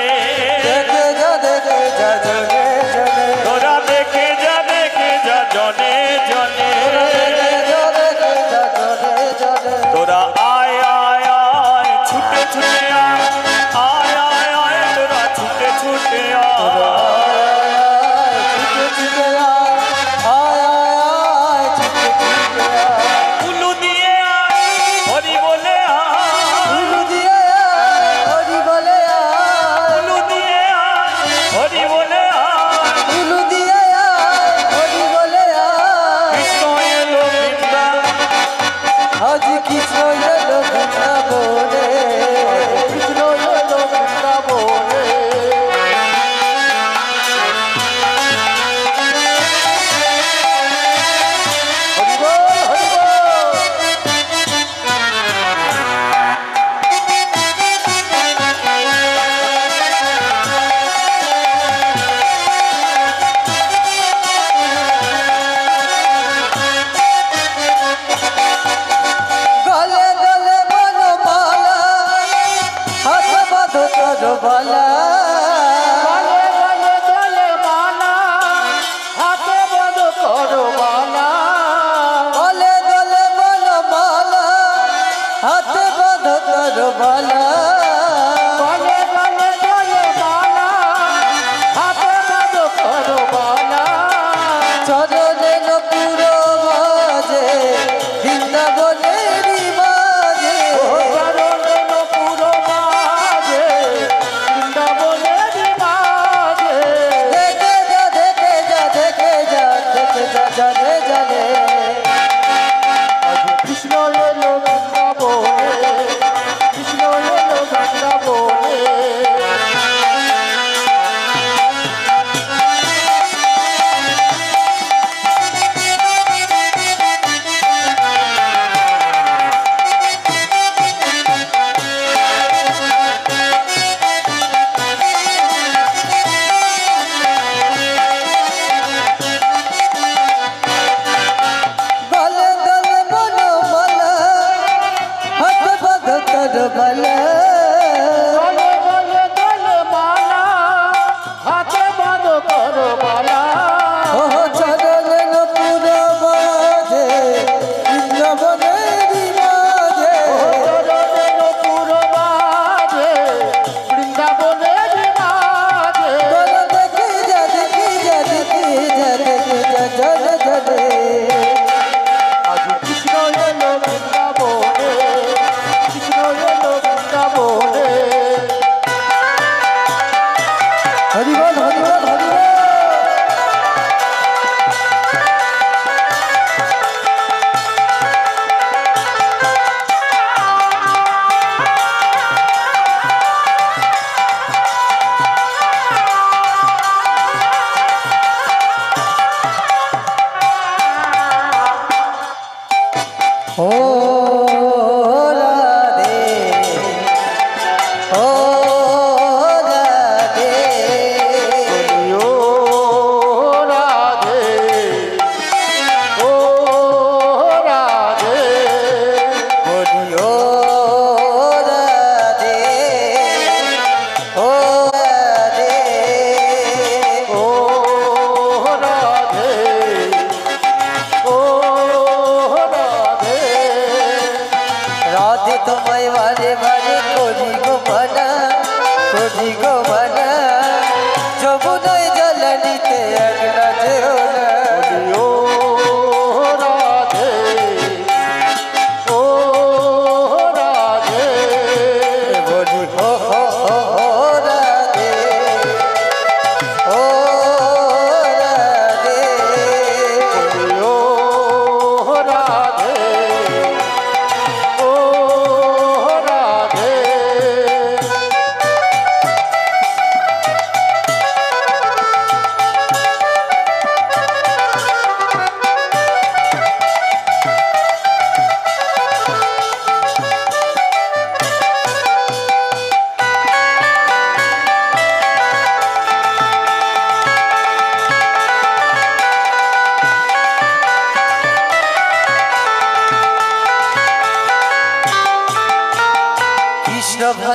দেখে যা জনে জনে, তোরা দেখে যা জনে জনে। দেখে যা জনে জনে। তোরা আয় আয় আয় ছুটে ছুটে আয়, আয় আয় আয় তোরা ছুটে ছুটে আয়। ছুটে ছুটে আয়, আয় আয় আয়, ছুটে ছুটে আয়। উলু দিয়ে আয়, হরি বলে আয়, উলু দিয়ে আয়, হরি বলে আয়। উলু দিয়ে আয়, হরি বলে আয়। উলু দিয়ে আয়, হরি বলে আয়। কৃষ্ণ এলো বৃন্দা, আজ কৃষ্ণ এলো বৃন্দাবনে, কৃষ্ণ এলো বৃন্দাবনে। হরি বল, হরি বল। গলে গলে বনমালা, হাতে বাঁধো তরবালা। গলে গলে গলে মালা, হাতে বড় করো মালা। গলে গলে বনমালা, হাতে বাঁধো তরবালা। গলে গলে গলে মালা, হাতে বড় করো মালা। চরণে নপুর বাজে, বৃন্দাবনের মাঝে। চরণে নপুর বাজে, বৃন্দাবনের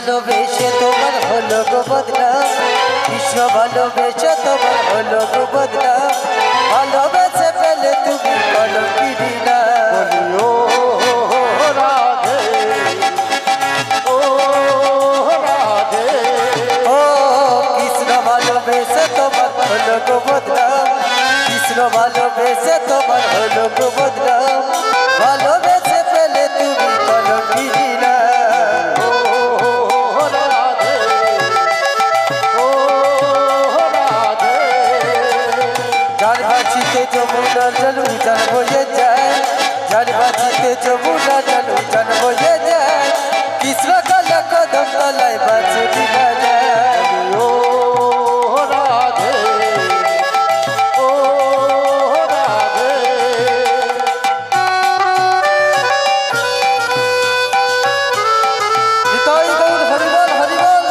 ভালোবেসে তোমার হলো গো বদলা, কৃষ্ণ ভালোবেসে তোমার হলো গো বদলা, ভালোবেসে পেলে তুমি বলো কি দিলা। বলিও রাধে ও রাধে। ও কৃষ্ণ ভালোবেসে তোমার হলো গো বদলা, কৃষ্ণ ভালোবেসে তোমার হলো গো বদলা, ভালোবেসে পেলে তুমি বলো কি দিলা। ও রাধে ও রাধে। যার বাঁচিতে যমুনার জল উজান বয়ে যায়, যার বাঁচিতে যমুনার জল উজান বয়ে যায়, কৃষ্ণ কালা কদম তলায় বাঁচুরি বাজায়। ও রাধে ও রাধে। নিতাই গৌর হরিবল হরিবল।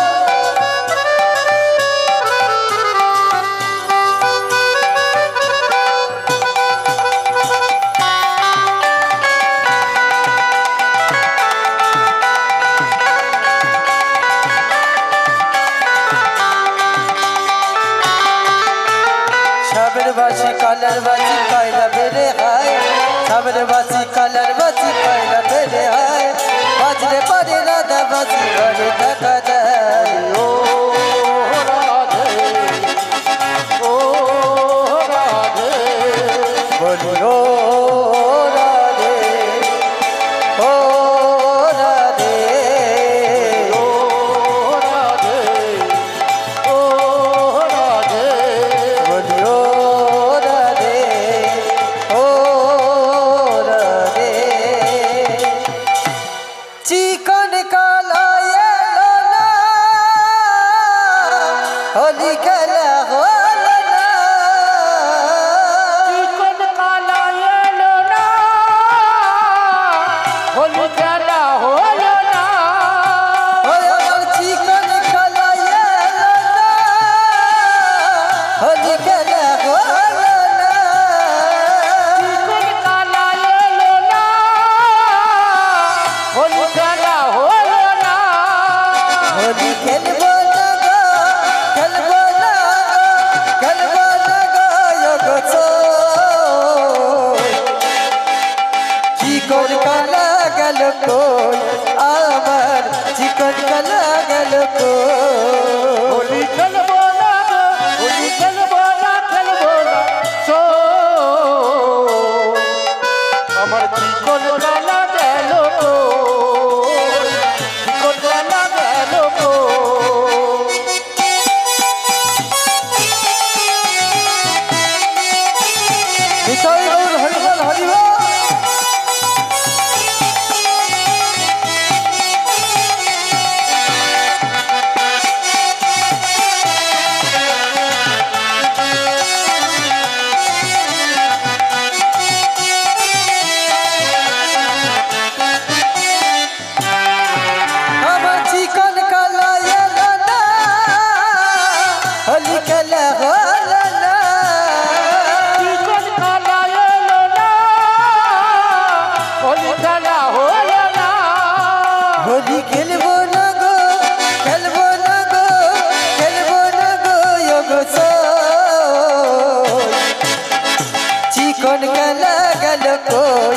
সাবের বাসি কালার বাসি কয়লা বেড়ে হায়, সাবের বাসি কালার বাসি কয়লা বেড়ে হায়, বাজরে পারে রাধা বাসি ঘরে থাকা যায়। ও রাধে ও রাধে। বলি ও রাধে ও রাধে। ও রাধে ও রাধে। বলি ও রাধে ও রাধে। চিকন কালা এলো না, হোলি খেলা হলো না। চিকন কালা এলো না, হোলি খেলা হলো না। ওই আমার চিকন কালা এলো না, হোলি খেলা হলো না। চিকন কালা এলো না, হোলি খেলা হলো না। হোলি খেলবো না গো, খেলবো না গো, খেলবো না গো গো সোই। চিকন কালা গেল কই, আমার চিকন কালা গেল কই। হোলি খেলবো না গো, হোলি খেলবো না, খেলবো না সো। আমার চিকন কালা গেল কই, চিকন কালা গেল কই। নিতাই গৌর হরিবল হরিবল। আমার চিকন কালা এলো না, হোলি খেলা হলো না। চিকন কালা এলো না, হোলি খেলা হলো না। হোলি খেলবো না গো, খেলবো না গো, খেলবো না গো গো সোই। চিকন কালা গেল কই,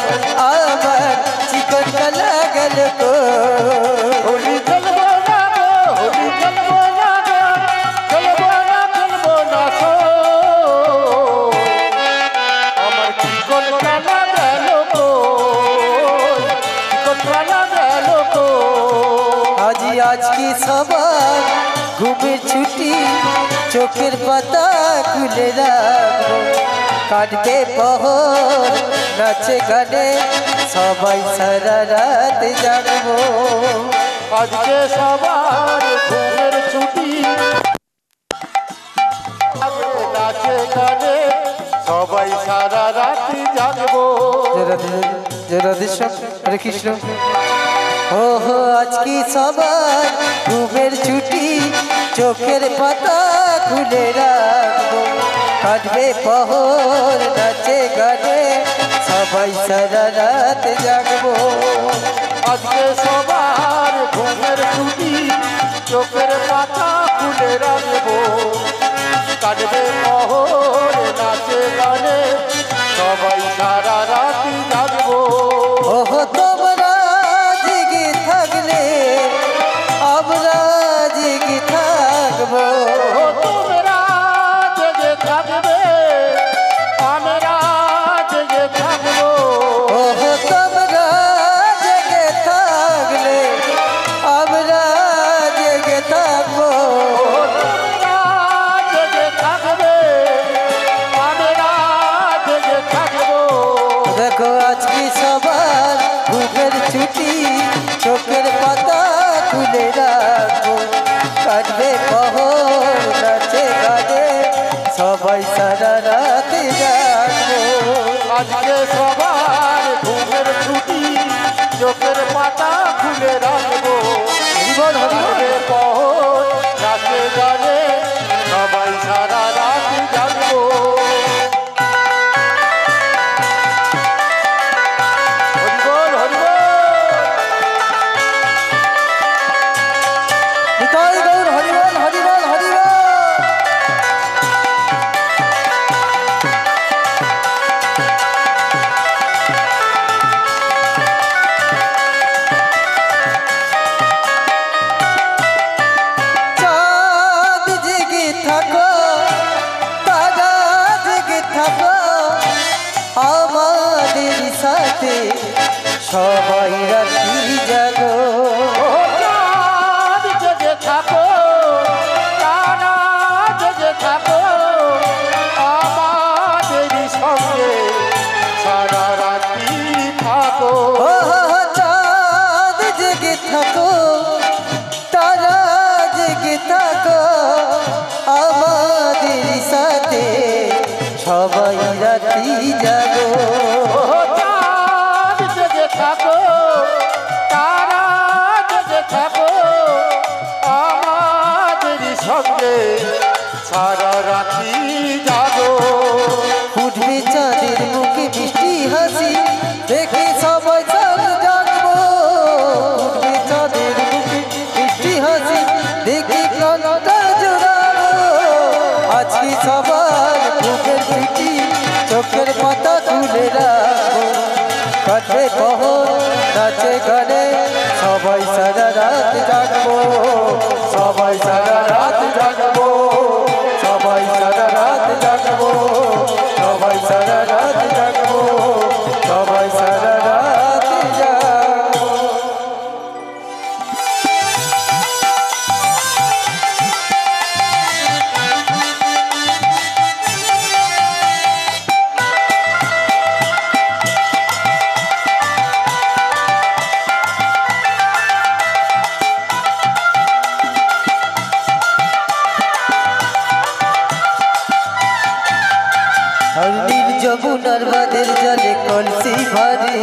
আমার চিকন কালা গেল কই। হোলি খেলবো না গো, হোলি খেলবো না গো, খেলবো না, খেলবো না সো। আমার চিকন কালা গেল কই, চিকন কালা গেল কই। আজি আজ কি সবার ঘুমের ছুটি, চোখের পাতা খুলে রাখবো, কাটবে পহর নাচে গানে, সবাই সারা রাত জাগবো। আজকে সবার ঘুমের ছুটি, নাচে গানে সবাই সারা রাতি জাগবো। জয় রাধে শ্যাম, হরে কৃষ্ণ। ও হো আজ কি সবার ঘুমের ছুটি, চোখের পাতা খুলে রাখবো, কাটবে পহর নাচে গানে, সবাই সারা রাত জাগবো। আজকে সবার ঘুমের ছুটি চোখের পাতা খুলে রাখবো কাটবে পহর নাচে গানে সবাই সারা রাতি জাগবো ওহো তোমরা জেগে থাকলে আমরা জেগে থাকবো তোমরা জেগে থাকবে আমরা জেগে থাকবো ওহো তোমরা জেগে থাকলে আমরা জেগে থাকবো তোমরা জেগে থাকবে আমরা জেগে থাকবো দেখো আজকে সবার ঘুমের ছুটি চোখের পাতা খুলে রাখবো কাটবে পহর নাচে গানে সবাই সারা রাতে জাগবো আজকে সবার ঘুমের ছুটি চোখের পাতা খুলে রাখবো কাটবে পহর নাচে গানে সবাই সারা রাতি জাগবো হরিবল হরিবল নিতাই গৌর হরিবল হরিবল হরিবল চাঁদ জেগে থাকো তারা জেগে থাকো আমাদের সাথে সবাই রাতি জাগো চাঁদ জেগে থাকো তারা জেগে থাকো আমাদের সঙ্গে সারা রাতি থাকো ও চাঁদ জেগে থাকো তারা জেগে থাকো আমাদের সাথে সবাই রাতি জাগো চাঁদ জেগে থাকো তারা জেগে থাকো আমাদের সঙ্গে সারা রাতি জাগো উঠবে চাঁদের মুখে মিষ্টি হাসি দেখে সবাই চাঁদ জাগবো উঠবে চাঁদের মুখে মিষ্টি হাসি দেখে প্রাণটা জোড়াবো আজকে সবার বুকের পিঠি চোখের পাতা তুলে রাখবো কাটবে পহর নাচে গানে সবাই সারা রাত জাগবো সবাই সারা রাত জাগবো সবাই সারা রাত জাগবো সবাই সারা রাত জাগবো সবাই সারা রাত জাগবো আর নীল যমুনার বাদের জলে কলসি ভরে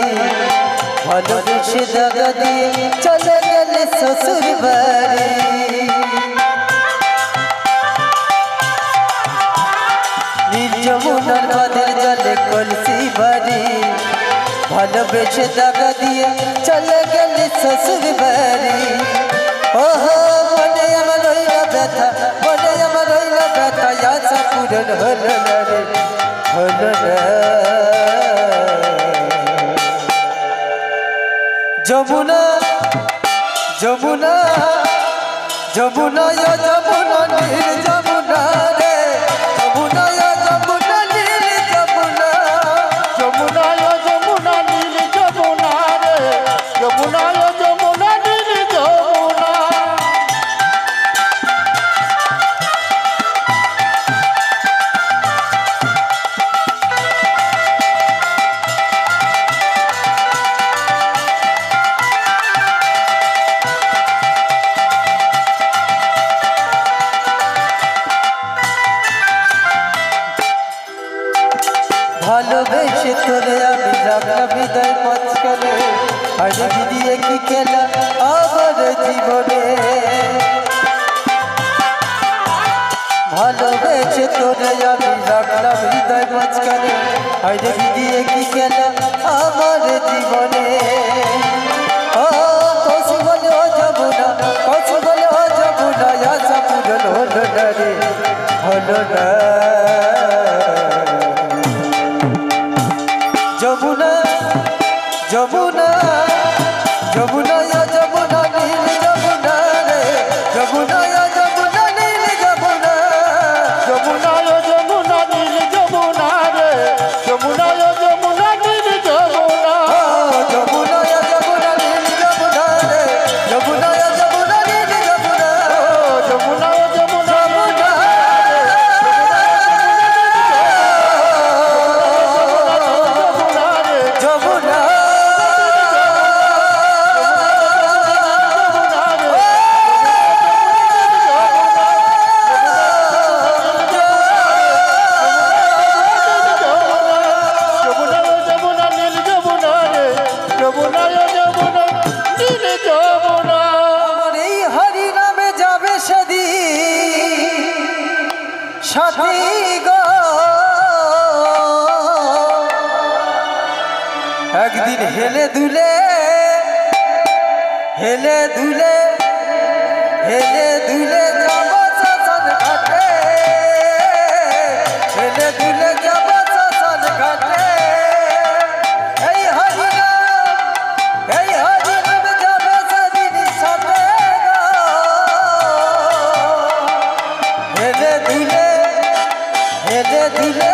ভালোবেসে দাগা দিয়ে চলে গেলে শ্বশুর বাড়ি নীল যমুনার বাদের জলে কলসি ভরে ভালোবেসে দাগা দিয়ে চলে গেলে শ্বশুর বাড়ি ওহো মনে আমার রইল ব্যথা মনে আমার রইল ব্যথা আশা পূরণ হলো না রে হলো না যমুনা যমুনা যমুনা যমুনা নীল যমুনা রে যমুনা যমুনা নীল যমুনা যমুনা যমুনা নীল যমুনা রে যমুনা যমুনা নীল যমুনা ভালোবেসে তোরে আমি রাখলাম হৃদয় মাঝখানে আরে দিয়ে কি খেলা আমার জীবনে ভালোবেসে তোরে আমি রাখলাম হৃদয় মাঝখানে আরে দিয়ে কি খেলা আমার জীবনে ও কৌশি বলে ও যমুনা, কৌশি বলে ও যমুনা, আশা পূরণ হলো না রে, হলো না। যমুনা যমুনা যমুনা যমুনা নীল যমুনা রে, যমুনা যমুনা নীল যমুনা, যমুনা যমুনা নীল যমুনা রে, যমুনা যমুনা নীল যমুনা, যমুনা যমুনা নীল যমুনা রে, যমুনা যমুনা নীল যমুনা, যমুনা যমুনা যমুনা যমুনা নীল যমুনা রে, যমুনা যমুনা নীল যমুনা। আমার এই হরি নামে যাবে সেদিন সাথী গো, একদিন হেলে দুলে হেলে দুলে হেলে দুলে যাব শ্মশান ঘাটে, হেলে দুলে যাব শ্মশান ঘাটে। এই হরি নাম যাবে সেদিন সাথে গো, হেলে দুলে হেলে দুলে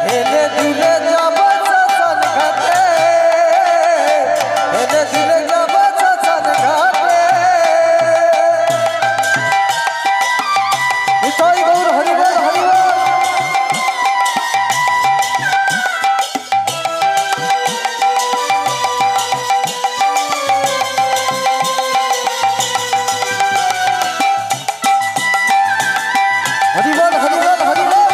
হেলে দুলে যাব শ্মশান ঘাটে, হেলে দুলে যাব শ্মশান ঘাটে। নিতাই গৌর হরি বল হরি বল। হরি বল হরি বল হরি বল।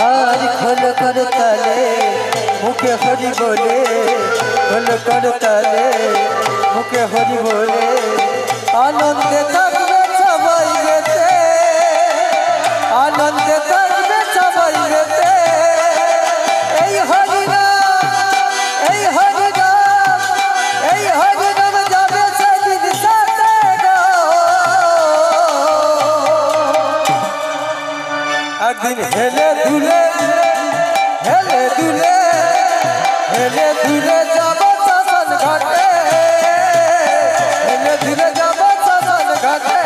আর খোল কর তালে মুখে হরি বলে, খোল কর তালে মুখে হরি বলে, আনন্দে থাকবে সবাই গেতে, আনন্দে থাকবে সবাই গেতে। এই হরি নাম এই হরি নাম এই হরি নাম যাবে সেদিন সাথে গো, একদিন হেলে দুলে হেলে দুলে হেলে দুলে যাব শ্মশান ঘাটে, হেলে দুলে যাব শ্মশান ঘাটে।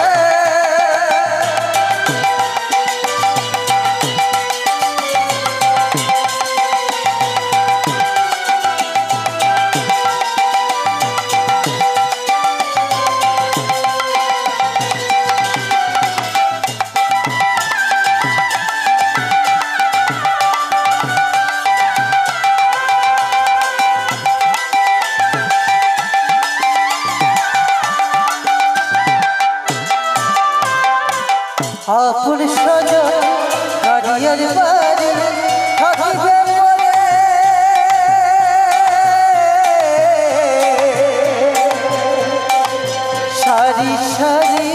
আপন সজন গাড়িয়ার বাড়ি থাকিবে পরে, সারি সারি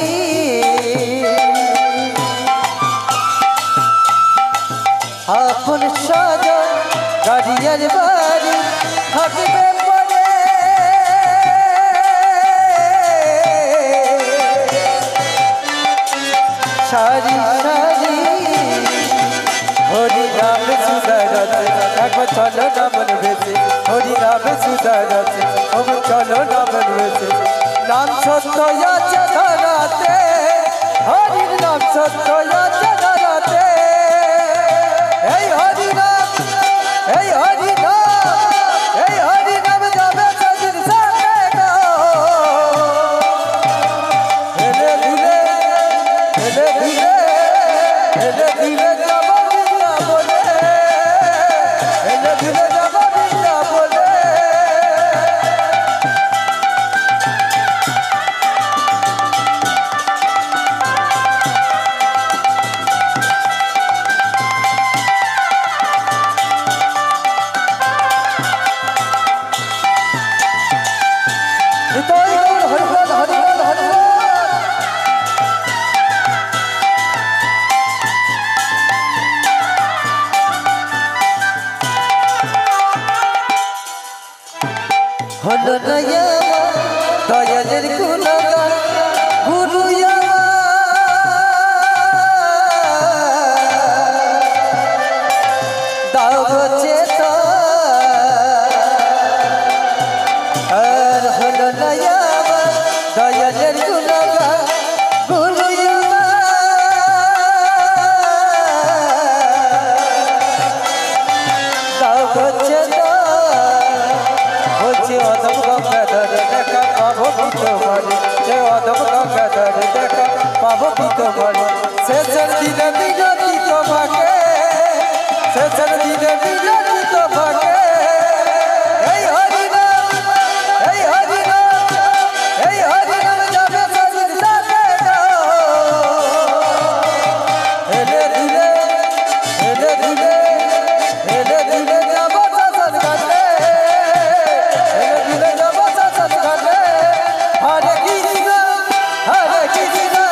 আপন সজন গাড়িয়ার বাড়ি থাকিবে পরে, সারি সারি হরি নাম সুদারত, একবার চলো নামন বেশে, হরি নাম সুদারত, ওগো চলো নামন বেশে। নাম সত্য আছে ধরাতে, হরির নাম সত্য আছে ধরাতে। এই হরি নাম এই হরি নাম এই হরি নাম যাবে সেদিন সাথে গো, হেলে দুলে হেলে দুলে হেলে দুলে যাব বৃন্দাবনে, হেলে দুলে যাব বৃন্দাবনে। হলো না দয়ালের গুণগান গুরু দাও চেতা আর হলো না দয়ালের গুণগান গুরু দাও চেতা বলছি অদম গঙ্গাধরে দেখা পাবো কি তোমারে সে অদম গঙ্গাধরে দেখা পাবো কি তোমারে শেষের দিনে মিলতি তোমাকে শেষের দিনে মিলতি তোমাকে এই হরিনাম এই হরিনাম এই হরিনাম যাবে শরীর সাথে হেলে দিলে হেলে দিলে হেলে দিলে যাবো শাসন ঘাটে Hare Krishna, Hare Krishna,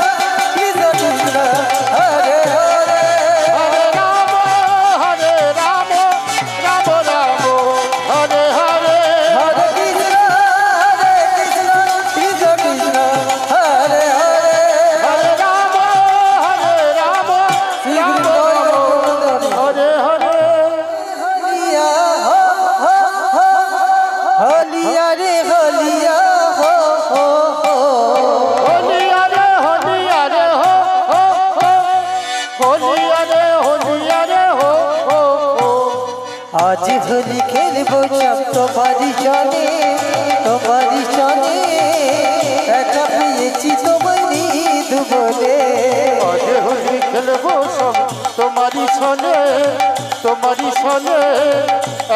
Krishna Krishna, Hare Hare, Hare Rama, Hare Rama, Rama Rama, Hare Hare, Hare Krishna, Krishna Krishna, Hare Hare, Hare Rama, Hare Rama, Rama Rama, Hare Hare. Holiya ho ho ho, Holiya re Holiya ho ho ho. Holiya re Holiya re ho ho ho, Holiya re Holiya re ho ho ho. आज होली खेलबो सब तुम्हारी जाने एका पेয়েছি তোমারি দুবনে আজ হোলি খেলবো সব তোমারই সনে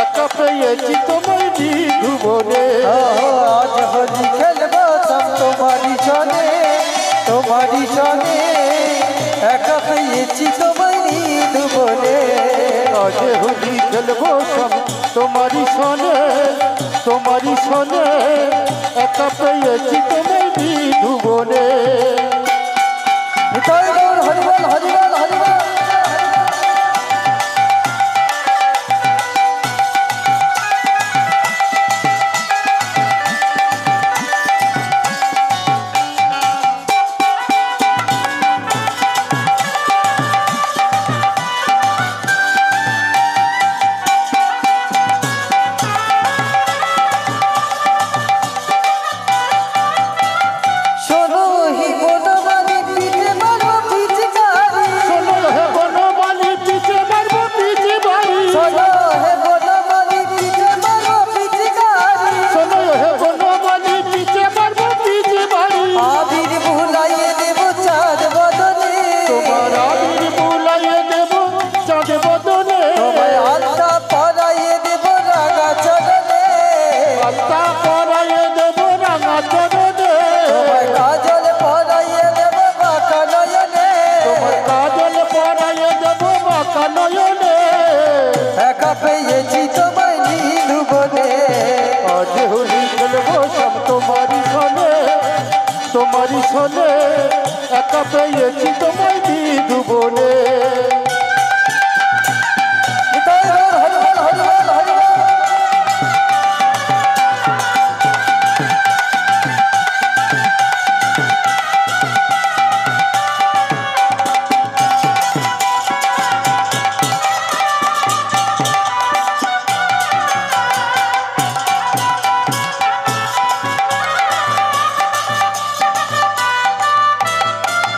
একা পেয়েছি তোমায় বিধুবনে आज होली खेलबो सब तुम्हारी जाने एका পেয়েছি তোমারি দুবনে আজ হোলি খেলবো সব তোমারই সনে একা পেয়েছি তোমায় বিধুবনে নিতাই গৌর হরিবল হরিবল হরিবল শোনো হি বনমালী পিঠে মারো পিচকারি শোনো হে বনমালী পিছে মারবো পিছে বাড়ি শোনো হে বনমালী পিঠে মারো পিচকারি শোনো হে বনমালী পিছে মারবো পিছে বাড়ি আবির ভুলাইয়ে দেব চাঁদ বদনে তোমার আবির বুলাইয়ে দেব চাঁদ বদনে তোমায় আলতা পরাইয়ে দেব রাঙা চরণে আলতা পরাইয়ে দেব রাঙা চরণে তোমায় কাজল পরাইয়ে দেব বাঁকা নয়নে তোমার কাজল পরাইয়ে দেব বাঁকা নয়নে একা পেয়েছি তোমায় নীল বনে আজ হোলি খেলবো সব তোমারই সনে একা পেয়েছি তোমায় বিধুবনে নিতাই গৌর হরিবল হরিবল হরিবল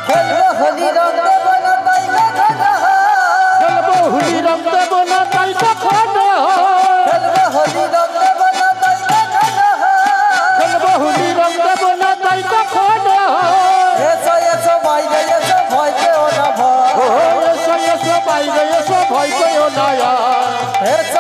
খেলবো হোলি রং দেব না তাই গাধা খেলবো হোলি রং দেব না তাই কখন খেলবো হোলি রং দেব না তাই গাধা খেলবো হোলি রং দেব না তাই কখন এসো এসো বাইরে এসো ভয় পেও না ভয় এসো বাইরে এসো ভয় পেও না এসো